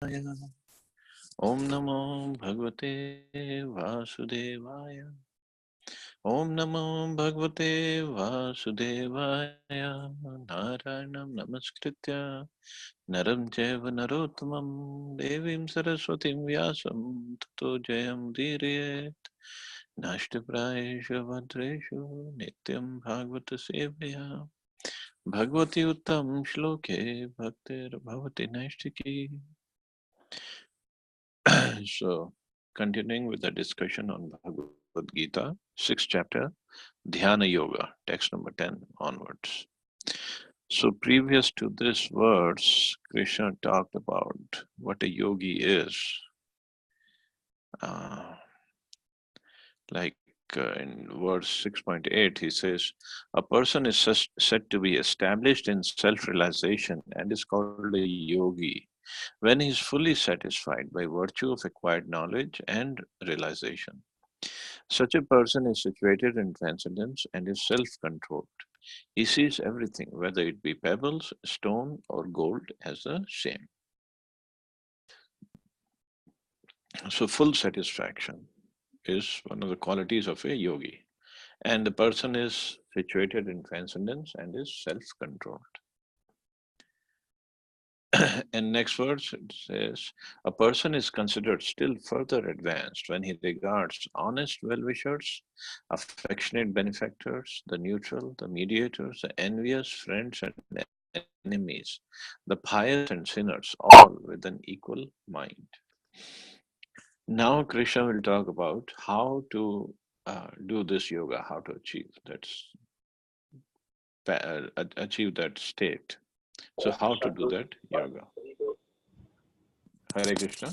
Om Namo Bhagavate Vasudevaya. Om Namo Bhagavate Vasudevaya. Narayanam Namaskritya Naram Chaiva Narottamam Devim Saraswatim Vyasam Tato Jayam Diriyet Nashtaprayeshu Bhadreshu Nityam Bhagavata Sevaya Bhagavati Uttam Shloke Bhaktir Bhavati Naishtiki. So, continuing with the discussion on Bhagavad Gita, 6th chapter, Dhyana Yoga, text number 10 onwards. So, previous to this verse, Krishna talked about what a yogi is. Uh, like in verse 6.8, he says, a person is said to be established in self realization and is called a yogi when he is fully satisfied by virtue of acquired knowledge and realization. Such a person is situated in transcendence and is self controlled. He sees everything, whether it be pebbles, stone, or gold, as the same. So, full satisfaction is one of the qualities of a yogi. And the person is situated in transcendence and is self controlled. And next verse it says, a person is considered still further advanced when he regards honest well wishers, affectionate benefactors, the neutral, the mediators, the envious, friends, and enemies, the pious and sinners, all with an equal mind. Now, Krishna will talk about how to do this yoga, how to achieve that state. So, how to do that yoga? Hare Krishna.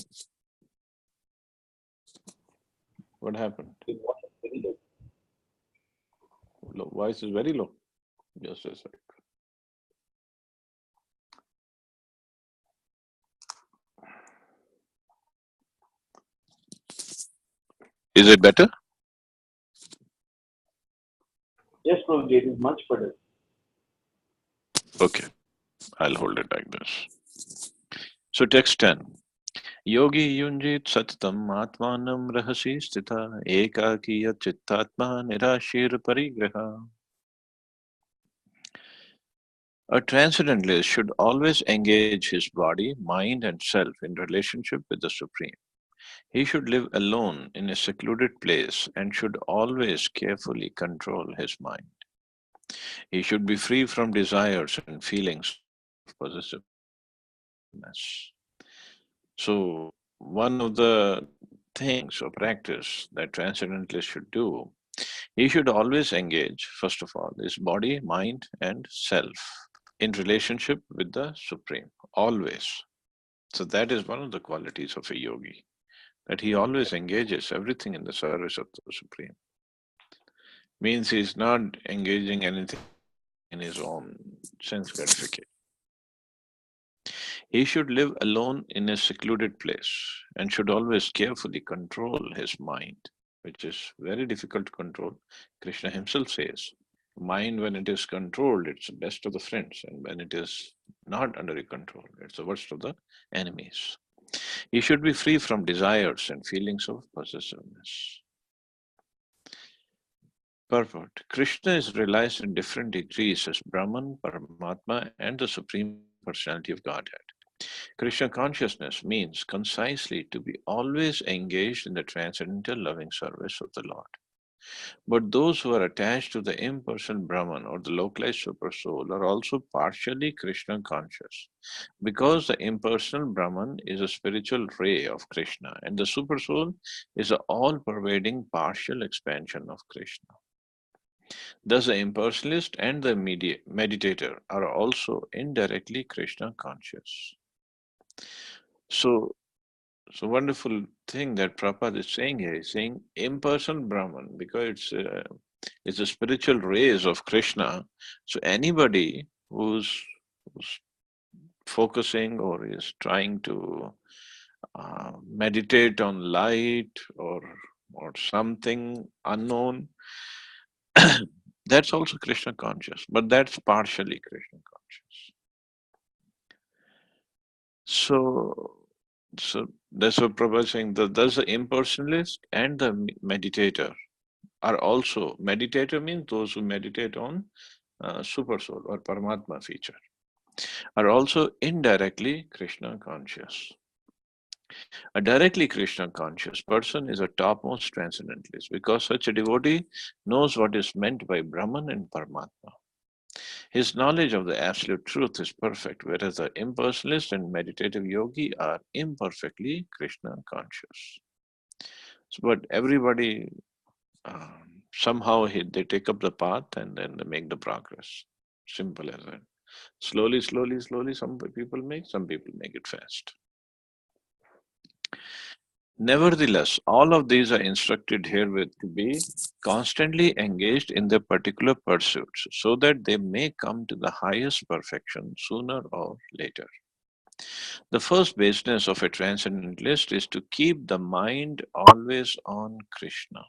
What happened? Low. Voice is very low. Just a sec. Is it better? Yes, Prabhuji, it is much better. Okay, I'll hold it like this. So, text 10. Yogi yunjit satatam atmanam rahasi sthita ekakiya chittatma nirashir parigraha. A transcendentalist should always engage his body, mind, and self in relationship with the Supreme. He should live alone in a secluded place and should always carefully control his mind. He should be free from desires and feelings of possessiveness. So, one of the things or practice that transcendentalists should do, he should always engage, first of all, his body, mind, and self in relationship with the Supreme, always. So, that is one of the qualities of a yogi, that he always engages everything in the service of the Supreme. Means he is not engaging anything in his own sense gratification. He should live alone in a secluded place and should always carefully control his mind, which is very difficult to control. Krishna himself says, mind, when it is controlled, it's the best of the friends, and when it is not under your control, it's the worst of the enemies. He should be free from desires and feelings of possessiveness. Purport. Krishna is realized in different degrees as Brahman, Paramatma, and the Supreme Personality of Godhead. Krishna consciousness means concisely to be always engaged in the transcendental loving service of the Lord. But those who are attached to the impersonal Brahman or the localized supersoul are also partially Krishna conscious, because the impersonal Brahman is a spiritual ray of Krishna and the supersoul is an all pervading partial expansion of Krishna. Thus, the impersonalist and the meditator are also indirectly Krishna conscious. So, so wonderful thing that Prabhupada is saying here. He's saying impersonal Brahman because it's the spiritual rays of Krishna. So anybody who's focusing or is trying to meditate on light or something unknown, that's also Krishna conscious, but that's partially Krishna conscious. So So that's what Prabhupada is saying. That there's the impersonalist and the meditator are also, meditator means those who meditate on super soul or Paramatma feature, are also indirectly Krishna conscious. A directly Krishna conscious person is a topmost transcendentalist because such a devotee knows what is meant by Brahman and Paramatma. His knowledge of the absolute truth is perfect, whereas the impersonalist and meditative yogi are imperfectly Krishna conscious. So, but everybody somehow they take up the path and then they make the progress. Simple as that. Slowly, slowly, slowly, some people make it fast. Nevertheless, all of these are instructed herewith to be constantly engaged in their particular pursuits so that they may come to the highest perfection sooner or later. The first business of a transcendentalist is to keep the mind always on Krishna.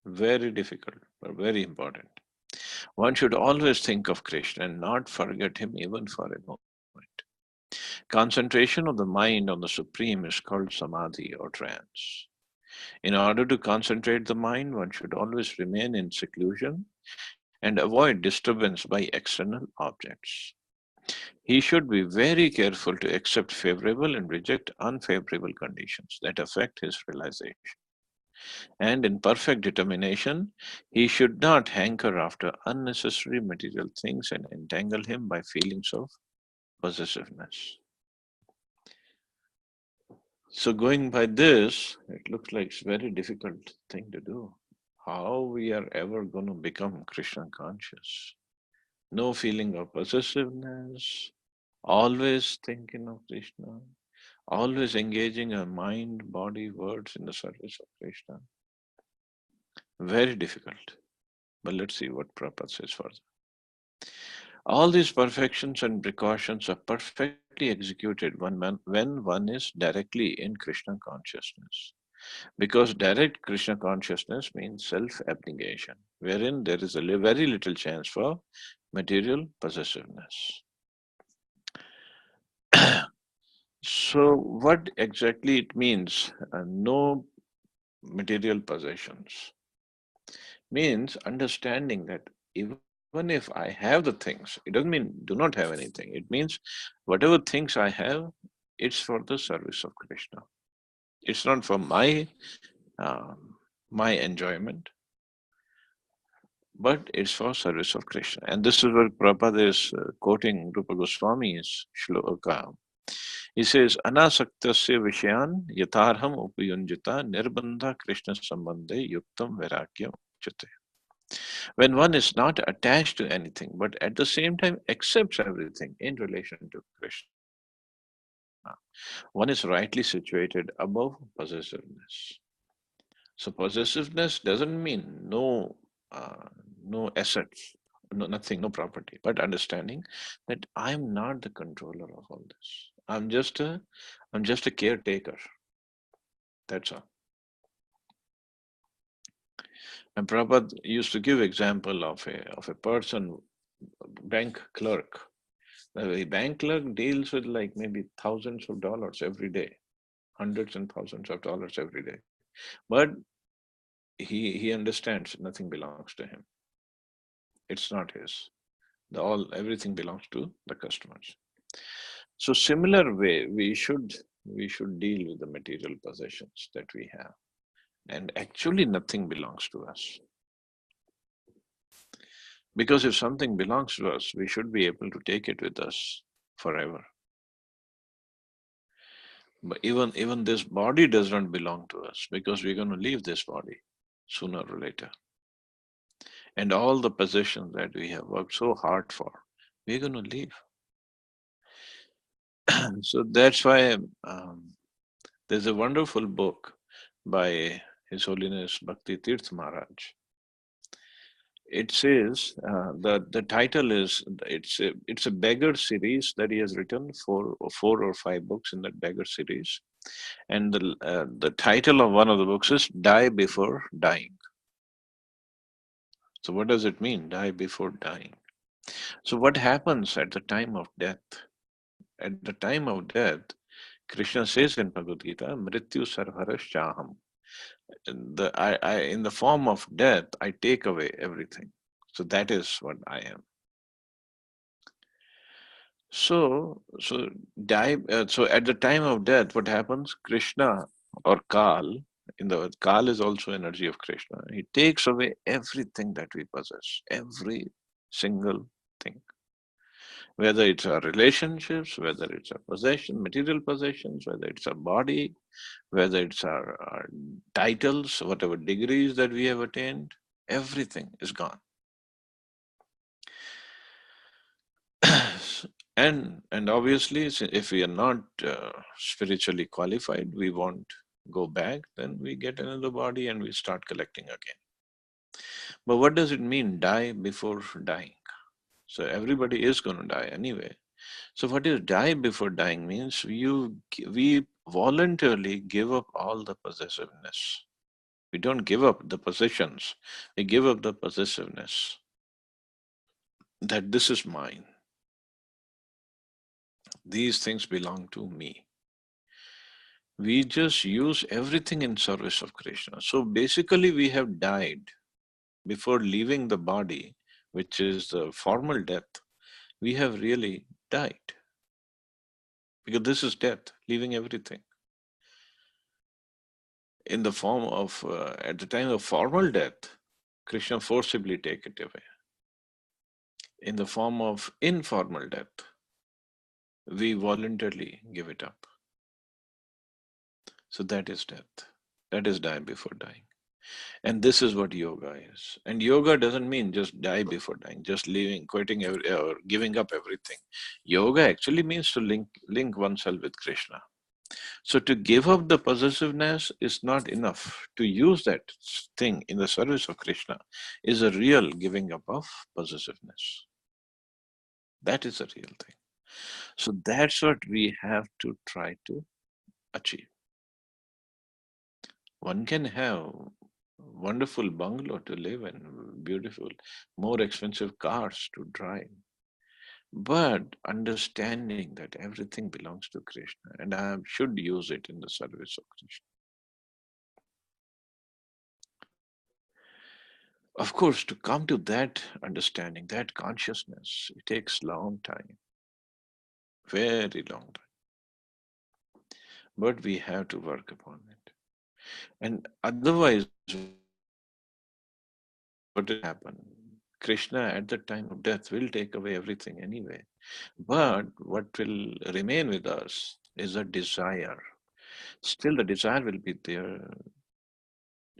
Very difficult, but very important. One should always think of Krishna and not forget him even for a moment. Concentration of the mind on the Supreme is called samadhi or trance. In order to concentrate the mind, one should always remain in seclusion and avoid disturbance by external objects. He should be very careful to accept favorable and reject unfavorable conditions that affect his realization. And in perfect determination, he should not hanker after unnecessary material things and entangle him by feelings of possessiveness. So, going by this, it looks like it's a very difficult thing to do. How we are ever going to become Krishna conscious? No feeling of possessiveness, always thinking of Krishna, always engaging our mind, body, words in the service of Krishna. Very difficult. But let's see what Prabhupada says further. All these perfections and precautions are perfectly executed when one is directly in Krishna consciousness. Because direct Krishna consciousness means self abnegation, wherein there is very little chance for material possessiveness. So, what exactly it means? No material possessions means understanding that even if I have the things, it doesn't mean do not have anything. It means whatever things I have, it's for the service of Krishna. It's not for my enjoyment, but it's for service of Krishna. And this is where Prabhupada is quoting Rupa Goswami's shloka. He says, Anasaktasya Vishayan Yatarham Upayunjita Nirbandha Krishna Sambandhe Yuktam Vairakyam Uchate. When one is not attached to anything, but at the same time accepts everything in relation to Krishna, one is rightly situated above possessiveness. So possessiveness doesn't mean uh, no assets, no nothing, no property, but understanding that I'm not the controller of all this. I'm just a caretaker. That's all. And Prabhupada used to give example of a person, bank clerk. The bank clerk deals with like maybe thousands of dollars every day, hundreds and thousands of dollars every day. But he understands nothing belongs to him. It's not his. Everything belongs to the customers. So similar way we should deal with the material possessions that we have. And actually nothing belongs to us. Because if something belongs to us, we should be able to take it with us forever. But even this body does not belong to us because we're going to leave this body sooner or later. And all the possessions that we have worked so hard for, we're going to leave. So that's why there's a wonderful book by His Holiness Bhakti Tirth Maharaj. It says the title is it's a beggar series that he has written for 4 or 5 books in that beggar series, and the title of one of the books is "Die Before Dying." So what does it mean? Die before dying. So what happens at the time of death? At the time of death, Krishna says in Bhagavad Gita, Mrityu sarvarasyaham. In the form of death, I take away everything. So that is what I am. So at the time of death, what happens? Krishna or Kal, in the Kal is also energy of Krishna. He takes away everything that we possess, every single thing. Whether it's our relationships, whether it's our possession, material possessions, whether it's our body, whether it's our titles, whatever degrees that we have attained, everything is gone. And obviously, if we are not spiritually qualified, we won't go back. Then we get another body and we start collecting again. But what does it mean, die before dying? So everybody is going to die anyway. So what is die before dying means we voluntarily give up all the possessiveness. We don't give up the possessions. We give up the possessiveness. That this is mine. These things belong to me. We just use everything in service of Krishna. So basically we have died before leaving the body, which is the formal death. We have really died. Because this is death, leaving everything. In the form of, at the time of formal death, Krishna forcibly take it away. In the form of informal death, we voluntarily give it up. So that is death. That is die before dying. And this is what yoga is. And yoga doesn't mean just die before dying, just leaving, quitting, or giving up everything. Yoga actually means to link oneself with Krishna. So to give up the possessiveness is not enough. To use that thing in the service of Krishna is a real giving up of possessiveness. That is a real thing. So that's what we have to try to achieve. One can have wonderful bungalow to live in, beautiful, more expensive cars to drive, but understanding that everything belongs to Krishna and I should use it in the service of Krishna. Of course, to come to that understanding, that consciousness, it takes long time, very long time. But we have to work upon it. And otherwise, what will happen? Krishna at the time of death will take away everything anyway. But what will remain with us is a desire. Still, the desire will be there.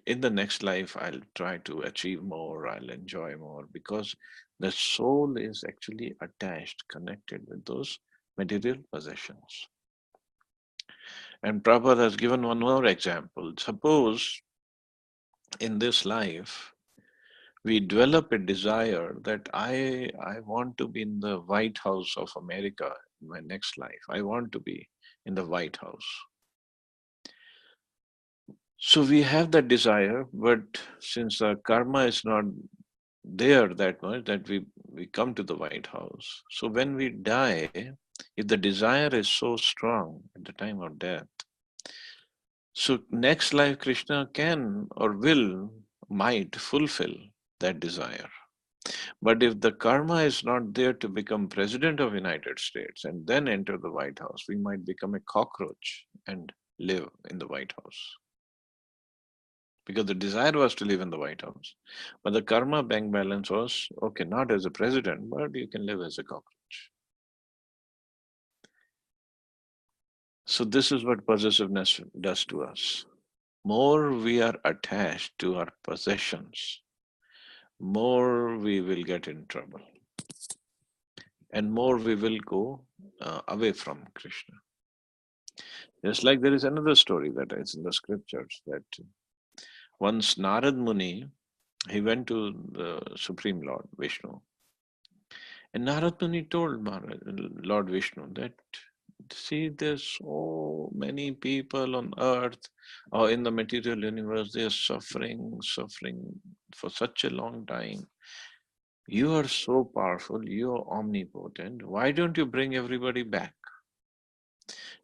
In the next life, I'll try to achieve more, I'll enjoy more, because the soul is actually attached, connected with those material possessions. And Prabhupada has given one more example. Suppose in this life, we develop a desire that I want to be in the White House of America in my next life. I want to be in the White House. So we have that desire, but since the karma is not there that much that we come to the White House. So when we die, if the desire is so strong at the time of death, so next life Krishna can or might fulfill that desire. But if the karma is not there to become president of United States and then enter the White House, we might become a cockroach and live in the White House. Because the desire was to live in the White House. But the karma bank balance was, okay, not as a president, but you can live as a cockroach. So this is what possessiveness does to us. More we are attached to our possessions, more we will get in trouble. And more we will go away from Krishna. Just like there is another story that is in the scriptures that once Narad Muni, he went to the Supreme Lord Vishnu. And Narad Muni told Lord Vishnu that, see, there's so many people on earth or in the material universe, they're suffering for such a long time. You are so powerful, you are omnipotent. Why don't you bring everybody back?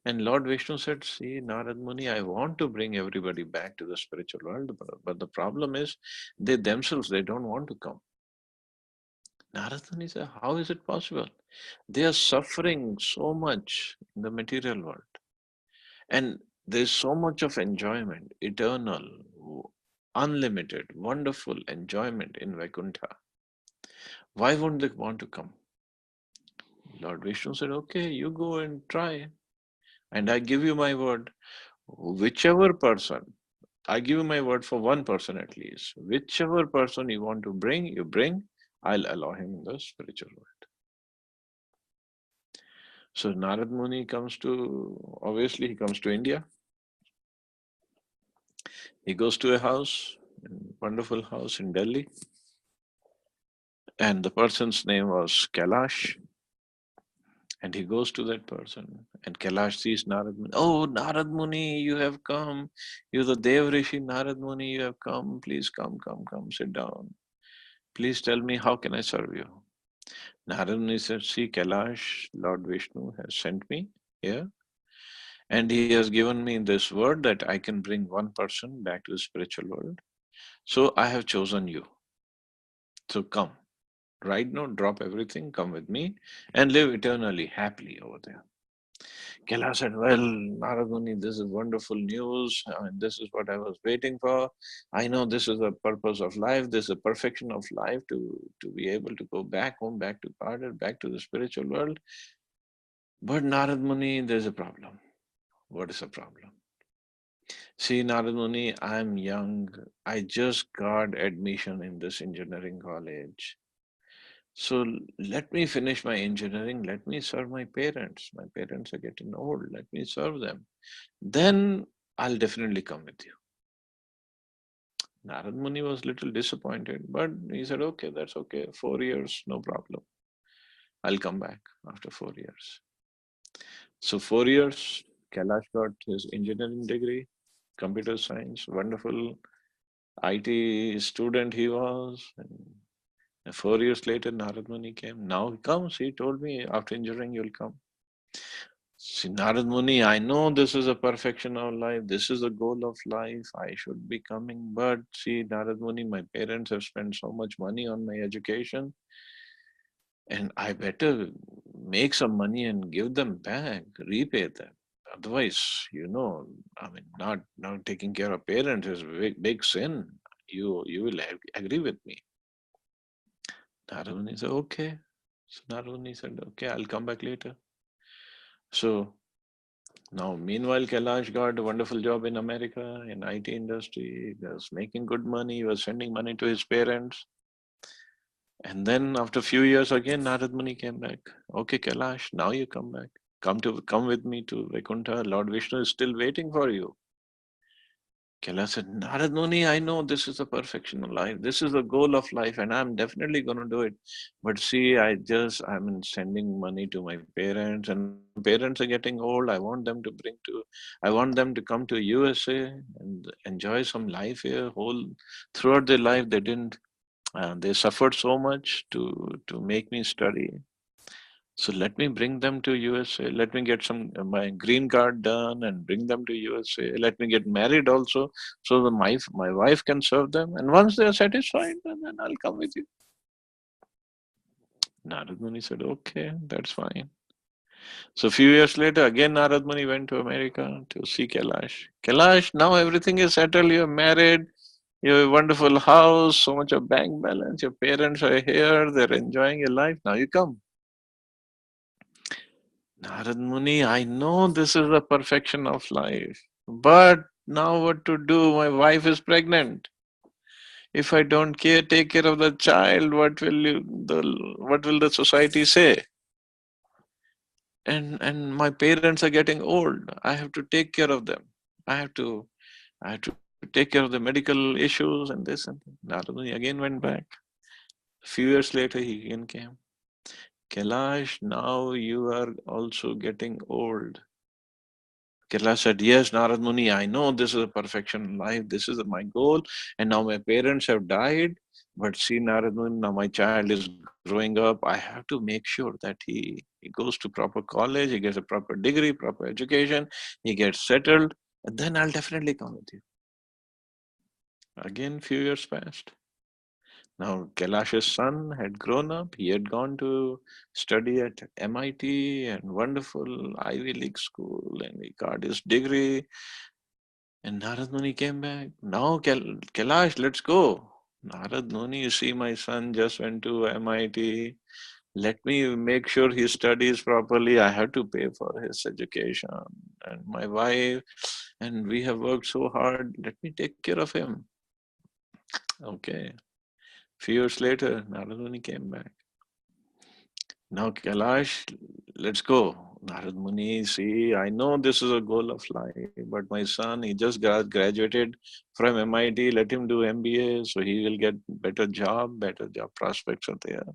And Lord Vishnu said, see, Narad Muni, I want to bring everybody back to the spiritual world, but the problem is they themselves, they don't want to come. Narad Muni said, how is it possible? They are suffering so much in the material world. And there's so much of enjoyment, eternal, unlimited, wonderful enjoyment in Vaikuntha. Why wouldn't they want to come? Lord Vishnu said, okay, you go and try. And I give you my word. Whichever person, I give you my word for one person at least. Whichever person you want to bring, you bring. I'll allow him in the spiritual world. So Narad Muni comes to, obviously, he comes to India. He goes to a house, a wonderful house in Delhi. And the person's name was Kailash. And he goes to that person, and Kailash sees Narad Muni. Oh, Narad Muni, you have come. You're the Dev Rishi Narad Muni, you have come. Please come, come, come, sit down. Please tell me, how can I serve you? Narad Muni said, see, Kailash, Lord Vishnu has sent me here, and he has given me this word that I can bring one person back to the spiritual world. So I have chosen you. So come. Right now, drop everything, come with me, and live eternally, happily over there. Kailash said, well, Narad Muni, this is wonderful news. And this is what I was waiting for. I know this is the purpose of life. This is the perfection of life to be able to go back home, back to Parder, back to the spiritual world. But Narad Muni, there's a problem. What is the problem? See, Narad Muni, I'm young. I just got admission in this engineering college. So let me finish my engineering. Let me serve my parents. My parents are getting old. Let me serve them. Then I'll definitely come with you. Narad Muni was a little disappointed, but he said, okay, that's okay. 4 years, no problem. I'll come back after 4 years. So 4 years, Kailash got his engineering degree, computer science, wonderful IT student he was. And 4 years later, Narad Muni came. Now he comes. He told me, after engineering, you'll come. See, Narad Muni, I know this is a perfection of life. This is the goal of life. I should be coming. But see, Narad Muni, my parents have spent so much money on my education, and I better make some money and give them back, repay them. Otherwise, I mean, not taking care of parents is a big sin. You will agree with me. Narad Muni said, okay. So Narad Muni said, okay, I'll come back later. So now, meanwhile, Kailash got a wonderful job in America in IT industry. He was making good money. He was sending money to his parents. And then after a few years again, Narad Muni came back. Okay, Kailash, now you come back. Come with me to Vaikuntha. Lord Vishnu is still waiting for you. Kailash said, Narad Muni, I know this is the perfection of life. This is the goal of life, and I'm definitely going to do it. But see, I'm sending money to my parents, and my parents are getting old. I want them to come to USA and enjoy some life here. Throughout their life, they suffered so much to make me study. So let me bring them to USA. Let me get my green card done and bring them to USA. Let me get married also, so that my wife can serve them. And once they are satisfied, then I'll come with you. Narad Muni said, okay, that's fine. So a few years later, again Narad Muni went to America to see Kailash. Kailash, now everything is settled. You're married. You have a wonderful house, so much of bank balance. Your parents are here. They're enjoying your life. Now you come. Narad Muni, I know this is the perfection of life, but now what to do? My wife is pregnant. If I don't take care of the child, what will the society say? And my parents are getting old. I have to take care of them. I have to I have to take care of the medical issues and this and that. Narad Muni again went back. A few years later, he again came. Kailash, now you are also getting old. Kailash said, yes, Narad Muni, I know this is a perfection in life. This is my goal. And now my parents have died. But see, Narad Muni, now my child is growing up. I have to make sure that he goes to proper college, he gets a proper degree, proper education, he gets settled. And then I'll definitely come with you. Again, few years passed. Now, Kailash's son had grown up. He had gone to study at MIT and wonderful Ivy League school, and he got his degree. And Narad Muni came back. Now, Kailash, let's go. Narad Muni, you see, my son just went to MIT. Let me make sure he studies properly. I have to pay for his education. And my wife, and we have worked so hard. Let me take care of him. Okay. Few years later, Narad Muni came back. Now, Kailash, let's go. Narad Muni, see, I know this is a goal of life, but my son, he just graduated from MIT. Let him do MBA, so he will get better job prospects are there.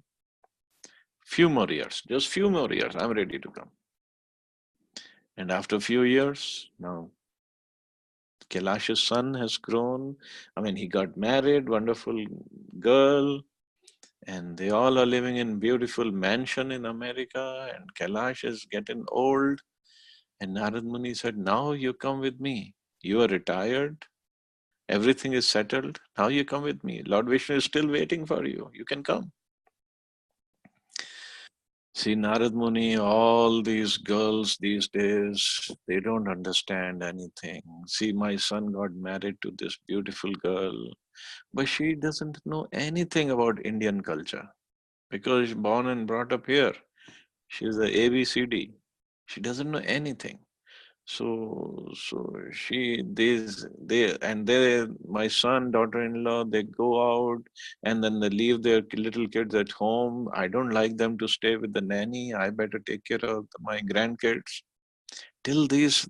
Few more years, just few more years, I'm ready to come. And after a few years, now Kailash's son has grown. I mean, he got married, wonderful girl, and they all are living in beautiful mansion in America. And Kailash is getting old. And Narad Muni said, now you come with me. You are retired. Everything is settled. Now you come with me. Lord Vishnu is still waiting for you. You can come. See, Narad Muni, all these girls these days, they don't understand anything. See, my son got married to this beautiful girl, but she doesn't know anything about Indian culture because she's born and brought up here. She's the ABCD. She doesn't know anything. So she they and they my son, daughter-in-law, they go out and then they leave their little kids at home. I don't like them to stay with the nanny. I better take care of my grandkids. Till these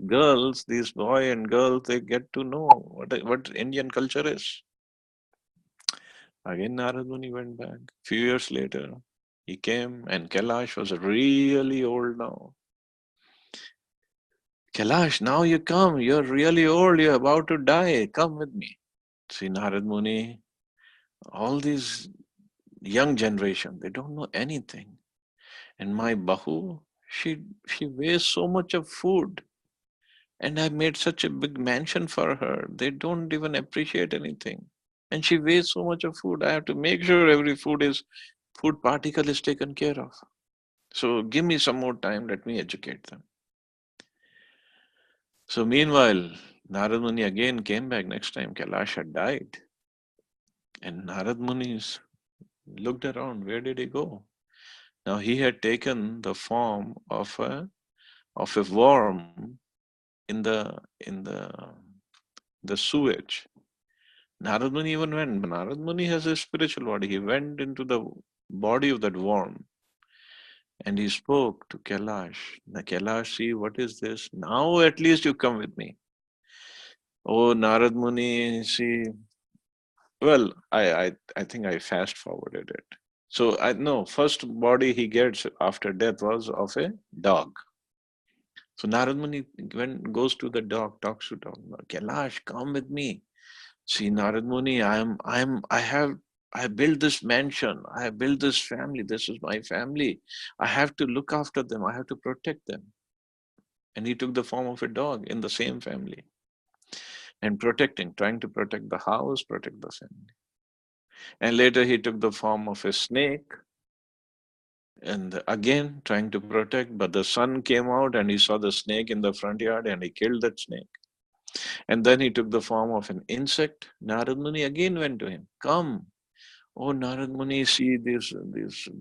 girls, these boy and girls, they get to know what Indian culture is. Again, Narad Muni went back. Few years later, he came and Kailash was really old now. Kailash, now you come. You're really old. You're about to die. Come with me. See, Narad Muni, all these young generation, they don't know anything. And my Bahu, she weighs so much of food. And I made such a big mansion for her. They don't even appreciate anything. And she weighs so much of food. I have to make sure every food particle is taken care of. So give me some more time. Let me educate them. So meanwhile, Narad Muni again came back next time Kailash had died. And Narad Muni looked around. Where did he go? Now he had taken the form of a worm in the sewage. Narad Muni even went. Narad Muni has a spiritual body. He went into the body of that worm and he spoke to Kailash. Now Kailash, see what is this? Now at least you come with me. Oh, Narad Muni, see. Well, I think I fast forwarded it. So I know first body he gets after death was of a dog. So Narad Muni goes to the dog, talks to dog. Kailash, come with me. See, Narad Muni, I built this mansion. I have built this family. This is my family. I have to look after them. I have to protect them. And he took the form of a dog in the same family and trying to protect the house, protect the family. And later he took the form of a snake and again trying to protect, but the sun came out and he saw the snake in the front yard and he killed that snake. And then he took the form of an insect. Narad Muni again went to him. Come. Oh, Narad Muni, see this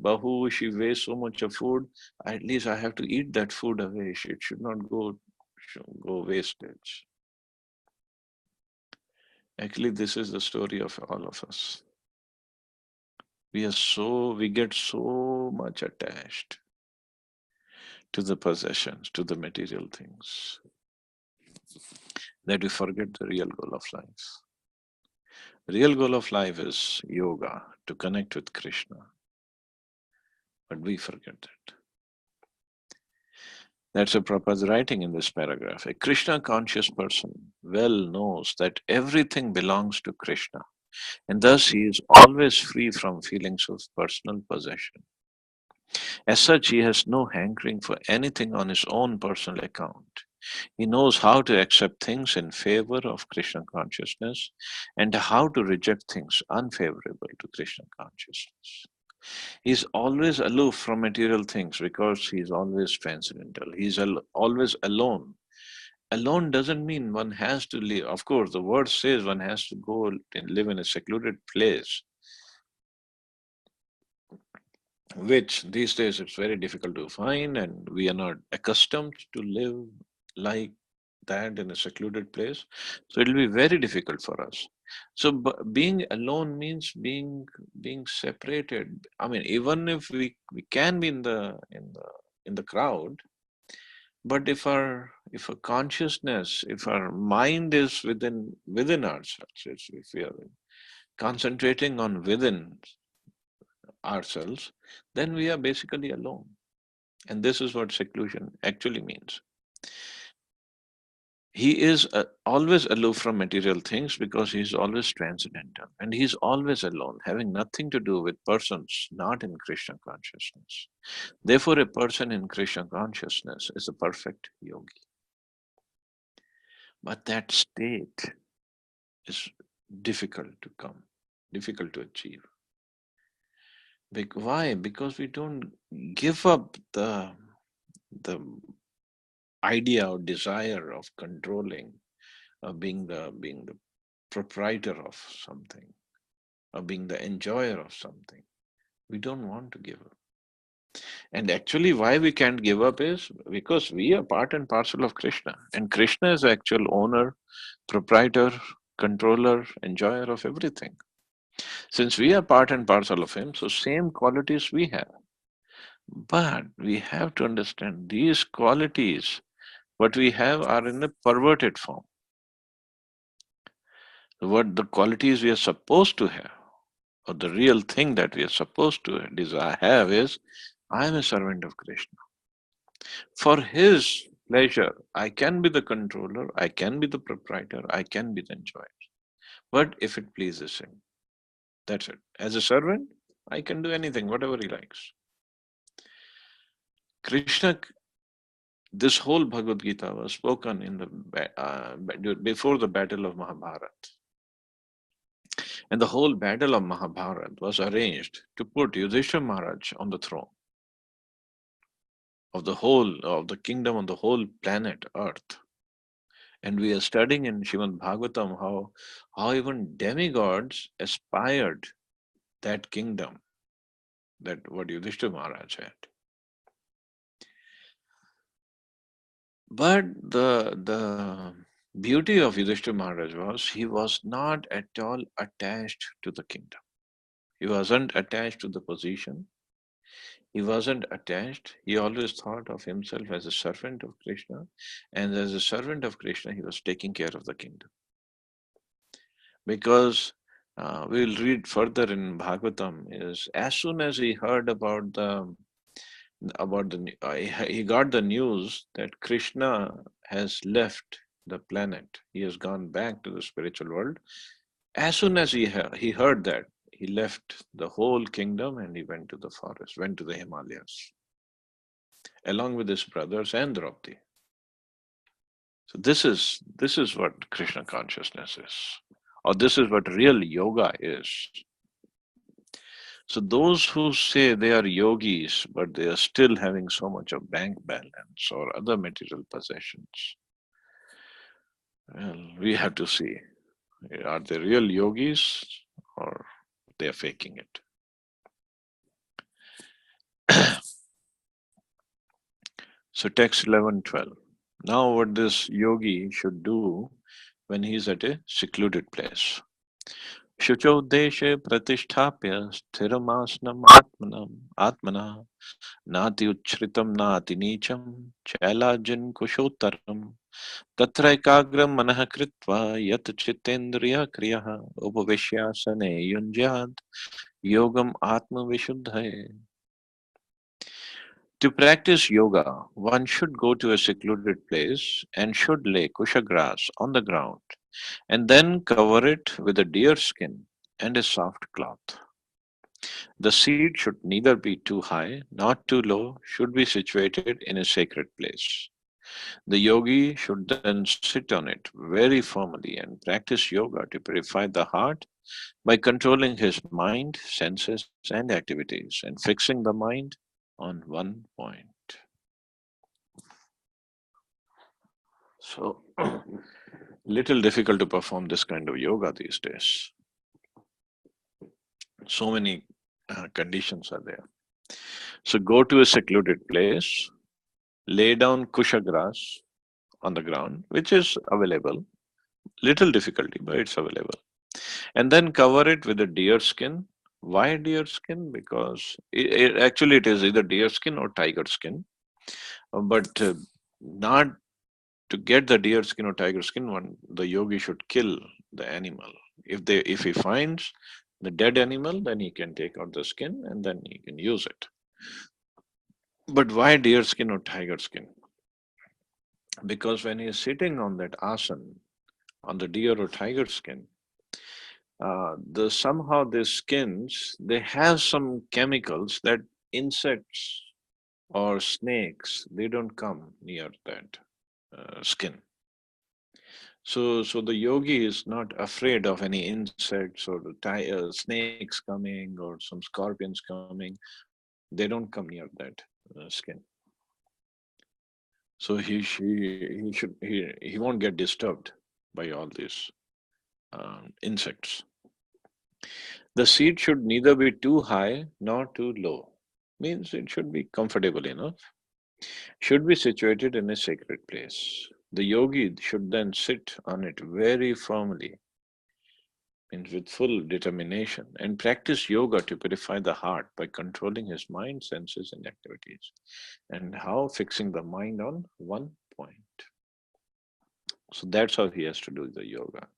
Bahu, she wastes so much of food. At least I have to eat that food away. It should not go wastage. Actually, this is the story of all of us. We get so much attached to the possessions, to the material things, that we forget the real goal of life. The real goal of life is yoga, to connect with Krishna. But we forget that. That's a Prabhupada's writing in this paragraph. A Krishna conscious person well knows that everything belongs to Krishna, and thus he is always free from feelings of personal possession. As such, he has no hankering for anything on his own personal account. He knows how to accept things in favor of Krishna consciousness and how to reject things unfavorable to Krishna consciousness. He is always aloof from material things because he is always transcendental. He is always alone. Alone doesn't mean one has to live. Of course, the word says one has to go and live in a secluded place, which these days it's very difficult to find, and we are not accustomed to live like that in a secluded place. So it'll be very difficult for us. So being alone means being separated. I mean, even if we can be in the crowd, but if our consciousness, if our mind is within ourselves, if we are concentrating on within ourselves, then we are basically alone. And this is what seclusion actually means. He is always aloof from material things because he is always transcendental and he is always alone, having nothing to do with persons not in Krishna consciousness. Therefore, a person in Krishna consciousness is a perfect yogi. But that state is difficult to come, difficult to achieve. Why? Because we don't give up the idea or desire of controlling, of being the proprietor of something, or being the enjoyer of something. We don't want to give up. And actually, why we can't give up is because we are part and parcel of Krishna. And Krishna is the actual owner, proprietor, controller, enjoyer of everything. Since we are part and parcel of him, so same qualities we have. But we have to understand these qualities, what we have, are in a perverted form. What the qualities we are supposed to have, or the real thing that we are supposed to desire have is, I am a servant of Krishna. For his pleasure, I can be the controller, I can be the proprietor, I can be the enjoyer. But if it pleases him, that's it. As a servant, I can do anything, whatever he likes. Krishna, this whole Bhagavad Gita was spoken in before the battle of Mahabharata. And the whole battle of Mahabharata was arranged to put Yudhishthira Maharaj on the throne of the kingdom of the whole planet Earth. And we are studying in Srimad Bhagavatam how even demigods aspired that kingdom, that what Yudhishthira Maharaj had. But the beauty of Yudhishthira Maharaj was he was not at all attached to the kingdom. He wasn't attached to the position. He wasn't attached. He always thought of himself as a servant of Krishna. And as a servant of Krishna, he was taking care of the kingdom. Because we'll read further in Bhagavatam, is as soon as he heard he got the news that Krishna has left the planet, he has gone back to the spiritual world. As soon as he heard that, he left the whole kingdom and he went to the forest, went to the Himalayas, along with his brothers and Draupadi. So this is what Krishna consciousness is, or this is what real yoga is. So those who say they are yogis, but they are still having so much of bank balance or other material possessions, well, we have to see, are they real yogis or they are faking it? So text 11:12. Now what this yogi should do when he is at a secluded place. Shuchodeshe pratishthapya sthiramasnam atmana nati uchritam nati nicham chailajin kushotaram tatra ekagram manah kritva yat chittendriya kriyaha upavishyasane yunjad yogam atma vishuddhaye. To practice yoga, one should go to a secluded place and should lay kusha grass on the ground and then cover it with a deer skin and a soft cloth. The seat should neither be too high nor too low, should be situated in a sacred place. The yogi should then sit on it very firmly and practice yoga to purify the heart by controlling his mind, senses, and activities and fixing the mind on one point. So, little difficult to perform this kind of yoga these days. So many conditions are there. So, go to a secluded place, lay down kusha grass on the ground, which is available. Little difficulty, but it's available. And then cover it with a deer skin. Why deer skin? Because actually it is either deer skin or tiger skin, but not to get the deer skin or tiger skin one, the yogi should kill the animal. If he finds the dead animal, then he can take out the skin and then he can use it. But why deer skin or tiger skin? Because when he is sitting on that asan, on the deer or tiger skin, the somehow the skins they have some chemicals that insects or snakes they don't come near that skin. So the yogi is not afraid of any insects or snakes coming or some scorpions coming. They don't come near that skin. So he won't get disturbed by all these insects. The seat should neither be too high nor too low. Means it should be comfortable enough. Should be situated in a sacred place. The yogi should then sit on it very firmly, means with full determination, and practice yoga to purify the heart by controlling his mind, senses, and activities. And how? Fixing the mind on one point. So that's how he has to do the yoga.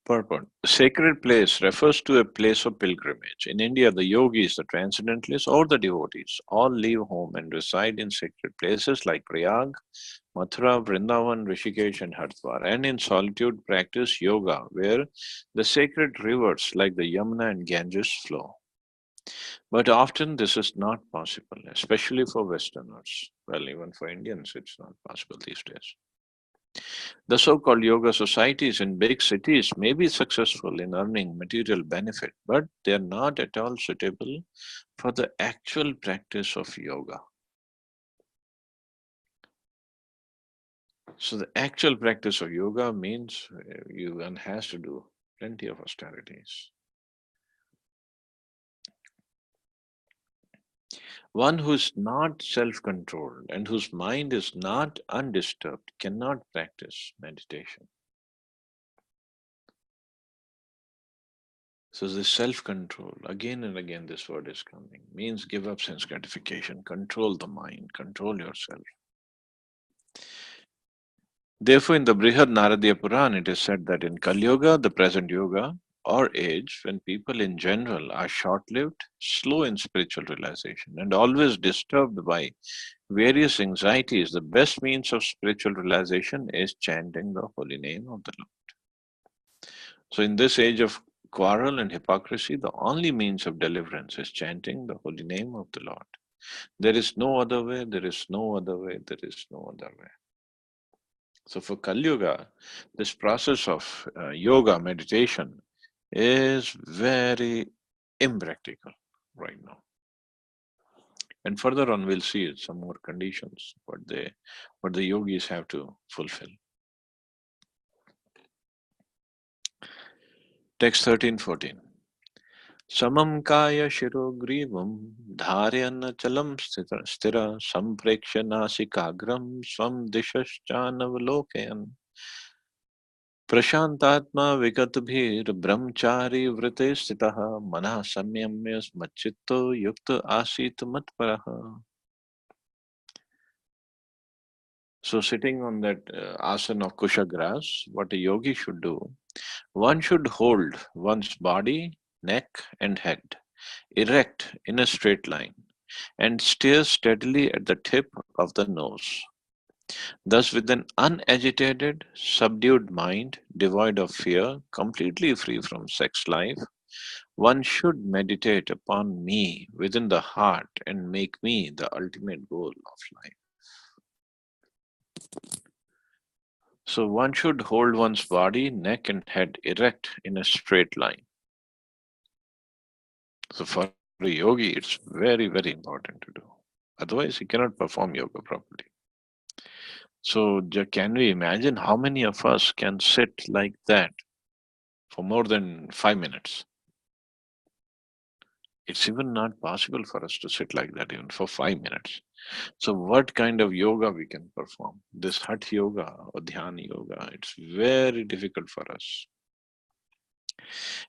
Purport. Sacred place refers to a place of pilgrimage. In India, the yogis, the transcendentalists, or the devotees all leave home and reside in sacred places like Prayag, Mathura, Vrindavan, Rishikesh, and Haridwar, and in solitude practice yoga, where the sacred rivers like the Yamuna and Ganges flow. But often this is not possible, especially for Westerners. Well, even for Indians, it's not possible these days. The so called yoga societies in big cities may be successful in earning material benefit, but they are not at all suitable for the actual practice of yoga. So, the actual practice of yoga means one has to do plenty of austerities. One who is not self controlled and whose mind is not undisturbed cannot practice meditation. So this self-control, again and again this word is coming, means give up sense gratification, control the mind, control yourself. Therefore, in the Brihad Naradiya Puran, it is said that in Kali Yuga, the present yoga or age, when people in general are short-lived, slow in spiritual realization, and always disturbed by various anxieties, the best means of spiritual realization is chanting the holy name of the Lord. So, in this age of quarrel and hypocrisy, the only means of deliverance is chanting the holy name of the Lord. There is no other way, there is no other way, there is no other way. So, for Kali Yuga, this process of yoga, meditation, is very impractical right now. And further on, we'll see some more conditions what the yogis have to fulfill. Text 13-14. Samam kaya shirogrivam dharyanchalam stira sampreksha nasikagram swam dishaschanavalokayan prashantatma vikatbhir brahmachari vrite stitaha manah samyamya machitto yukta asit matparaha. So sitting on that asana of kusha grass, what a yogi should do, one should hold one's body, neck and head erect in a straight line and stare steadily at the tip of the nose. Thus, with an unagitated, subdued mind, devoid of fear, completely free from sex life, one should meditate upon me within the heart and make me the ultimate goal of life. So, one should hold one's body, neck, and head erect in a straight line. So, for a yogi, it's very, very important to do. Otherwise, he cannot perform yoga properly. So, can we imagine how many of us can sit like that for more than 5 minutes? It's even not possible for us to sit like that even for 5 minutes. So, what kind of yoga we can perform? This Hatha yoga or Dhyana yoga, it's very difficult for us.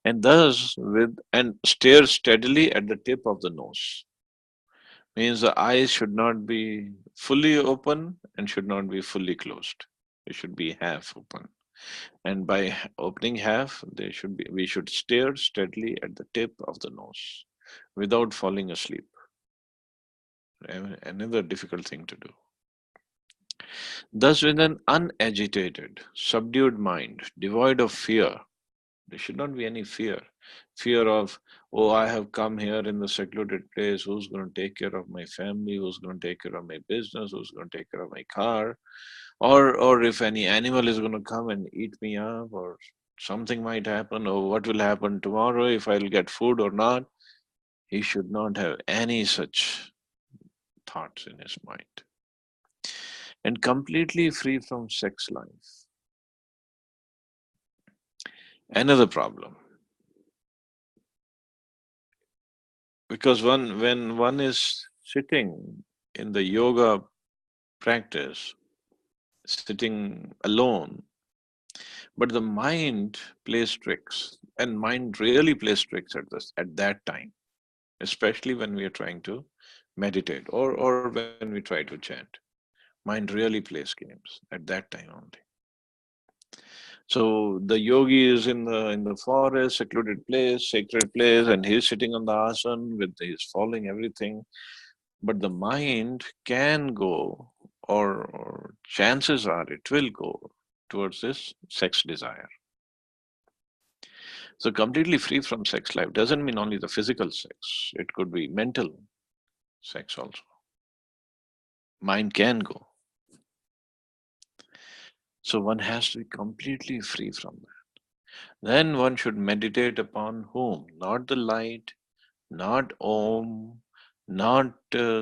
And thus, with and stare steadily at the tip of the nose means the eyes should not be fully open and should not be fully closed. They should be half open. And by opening half, they should be we should stare steadily at the tip of the nose without falling asleep. Another difficult thing to do. Thus, with an unagitated, subdued mind, devoid of fear, there should not be any fear. Fear of, oh, I have come here in the secluded place. Who's going to take care of my family? Who's going to take care of my business? Who's going to take care of my car? Or if any animal is going to come and eat me up, or something might happen, or what will happen tomorrow if I'll get food or not. He should not have any such thoughts in his mind. And completely free from sex life. Another problem. Because when one is sitting in the yoga practice, sitting alone, but the mind plays tricks, and mind really plays tricks at that time, especially when we are trying to meditate or when we try to chant. Mind really plays games at that time only. So the yogi is in the forest, secluded place, sacred place, and he's sitting on the asana with he's following everything. But the mind can go, or chances are it will go towards this sex desire. So completely free from sex life doesn't mean only the physical sex. It could be mental sex also. Mind can go. So one has to be completely free from that. Then one should meditate upon whom? Not the light, not Om, not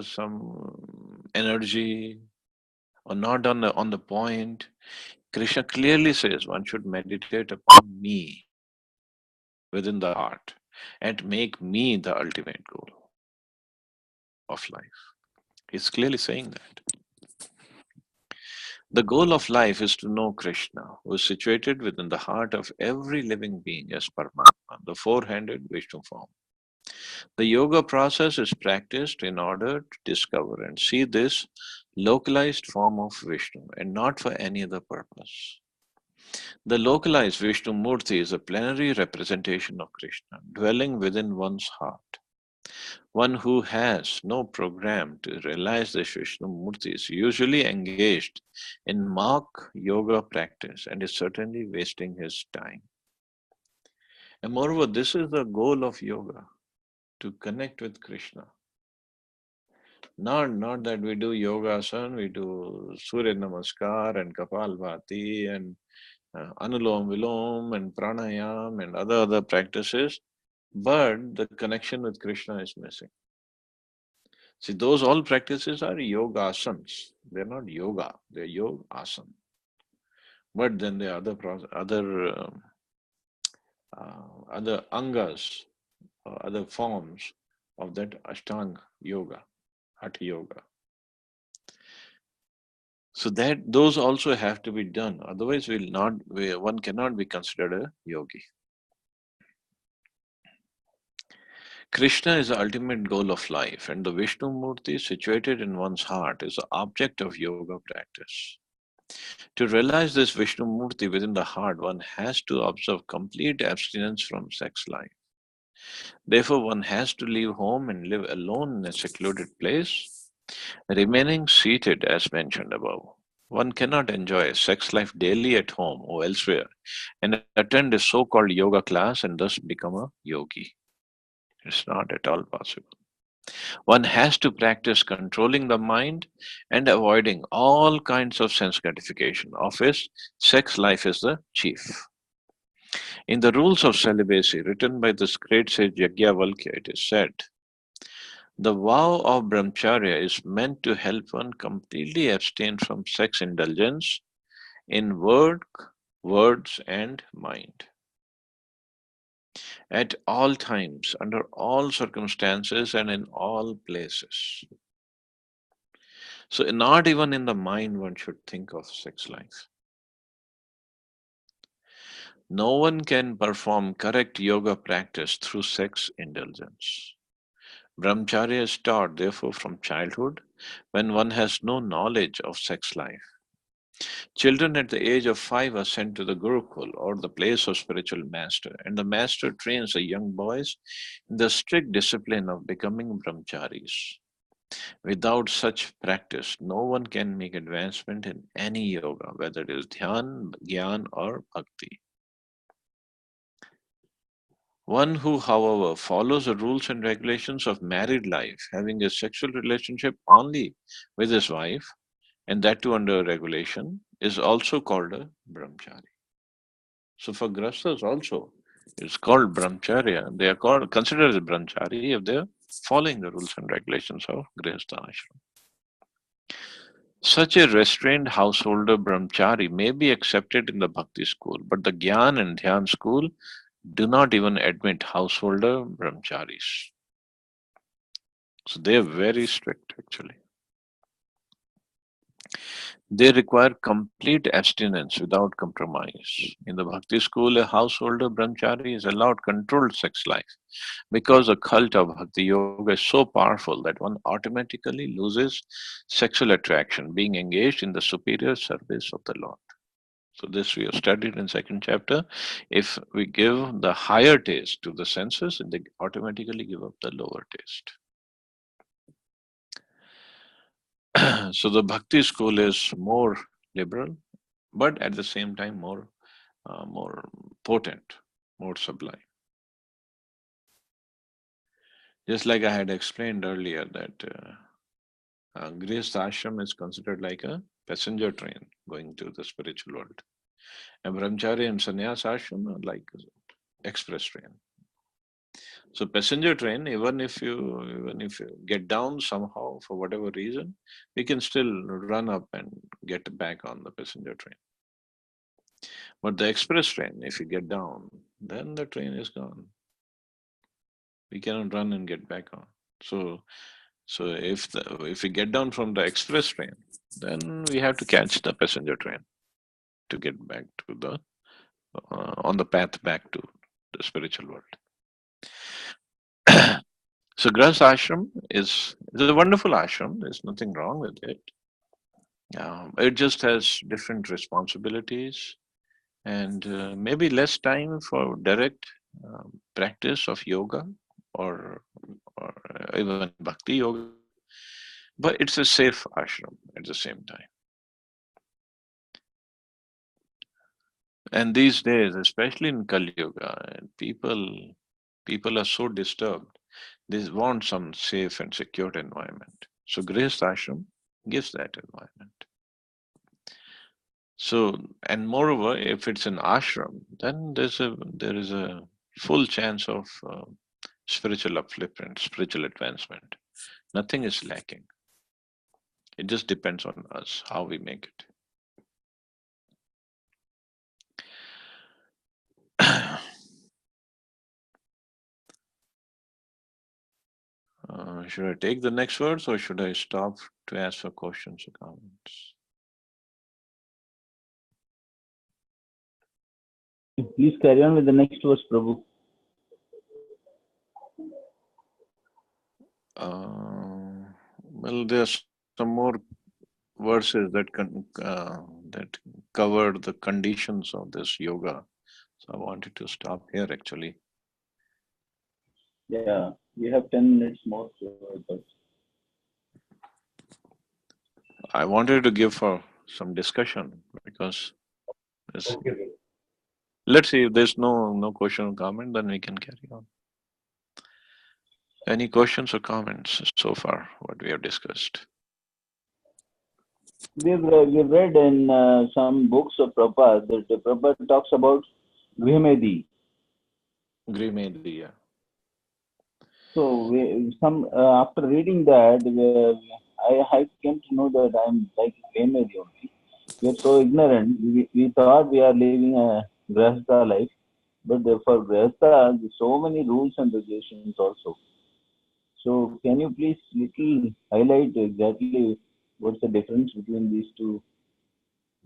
some energy, or not on the point. Krishna clearly says one should meditate upon me within the heart and make me the ultimate goal of life. He's clearly saying that. The goal of life is to know Krishna, who is situated within the heart of every living being as Paramatma, the four-handed Vishnu form. The yoga process is practiced in order to discover and see this localized form of Vishnu and not for any other purpose. The localized Vishnu Murti is a plenary representation of Krishna, dwelling within one's heart. One who has no program to realize this Vishnu Murti is usually engaged in mock yoga practice and is certainly wasting his time. And moreover, this is the goal of yoga, to connect with Krishna. Not that we do yogasana, we do Surya Namaskar and Kapalbhati and Anulom Vilom and Pranayam and other practices, but the connection with Krishna is missing. See, those all practices are yogasanas. They're not yoga, they're yogasana. But then there are other angas, other forms of that Ashtanga yoga, Hatha yoga. So that those also have to be done. Otherwise, one cannot be considered a yogi. Krishna is the ultimate goal of life, and the Vishnu Murti situated in one's heart is the object of yoga practice. To realize this Vishnu Murti within the heart, one has to observe complete abstinence from sex life. Therefore, one has to leave home and live alone in a secluded place, remaining seated as mentioned above. One cannot enjoy sex life daily at home or elsewhere and attend a so called yoga class and thus become a yogi. It's not at all possible. One has to practice controlling the mind and avoiding all kinds of sense gratification, of which sex life is the chief. In the rules of celibacy written by this great sage Yajnavalkya, it is said, the vow of brahmacharya is meant to help one completely abstain from sex indulgence in words, and mind. At all times, under all circumstances, and in all places. So, not even in the mind, one should think of sex life. No one can perform correct yoga practice through sex indulgence. Brahmacharya is taught, therefore, from childhood when one has no knowledge of sex life. Children at the age of 5 are sent to the Gurukul or the place of spiritual master, and the master trains the young boys in the strict discipline of becoming brahmacharis. Without such practice, no one can make advancement in any yoga, whether it is dhyan, gyan, or bhakti. One who, however, follows the rules and regulations of married life, having a sexual relationship only with his wife, and that too under regulation, is also called a brahmachari. So for grastas also, it's called brahmacharya. They are called considered as brahmachari if they're following the rules and regulations of grihastha ashram. Such a restrained householder brahmachari may be accepted in the bhakti school, but the Gyan and Dhyan school do not even admit householder brahmacharis. So they are very strict actually. They require complete abstinence without compromise. In the bhakti school, a householder brahmachari is allowed controlled sex life because the cult of bhakti yoga is so powerful that one automatically loses sexual attraction being engaged in the superior service of the Lord. So this we have studied in second chapter. If we give the higher taste to the senses, they automatically give up the lower taste. So the bhakti school is more liberal, but at the same time more potent, more sublime. Just like I had explained earlier that Grihastha ashram is considered like a passenger train going to the spiritual world. And brahmacharya and sannyas ashram are like express train. So passenger train, even if you get down somehow for whatever reason, we can still run up and get back on the passenger train. But the express train, if you get down, then the train is gone. We cannot run and get back on. So if we get down from the express train, then we have to catch the passenger train to get back to the on the path back to the spiritual world. So Grahas ashram is a wonderful ashram. There's nothing wrong with it. It just has different responsibilities and maybe less time for direct practice of yoga or even bhakti yoga. But it's a safe ashram at the same time. And these days, especially in Kali Yuga, people are so disturbed. They want some safe and secure environment. So Grihastha ashram gives that environment. So, and moreover, if it's an ashram, then there is a full chance of spiritual upliftment, spiritual advancement. Nothing is lacking. It just depends on us how we make it. Should I take the next words or should I stop to ask for questions or comments? Please carry on with the next verse, Prabhu. Well, there's some more verses that that cover the conditions of this yoga. So I wanted to stop here actually. Yeah, we have 10 minutes more. But I wanted to give for some discussion because this, okay, bro. let's see if there's no question or comment, then we can carry on. Any questions or comments so far, what we have discussed? We've read in some books of Prabhupada that Prabhupada talks about Vihmedi. Grimedi, yeah. So after reading that, I came to know that I'm like Vihmedi only. We are so ignorant. We thought we are living a Grahastha life, but for Grahastha, there's so many rules and regulations also. So can you please little highlight exactly what's the difference between these two,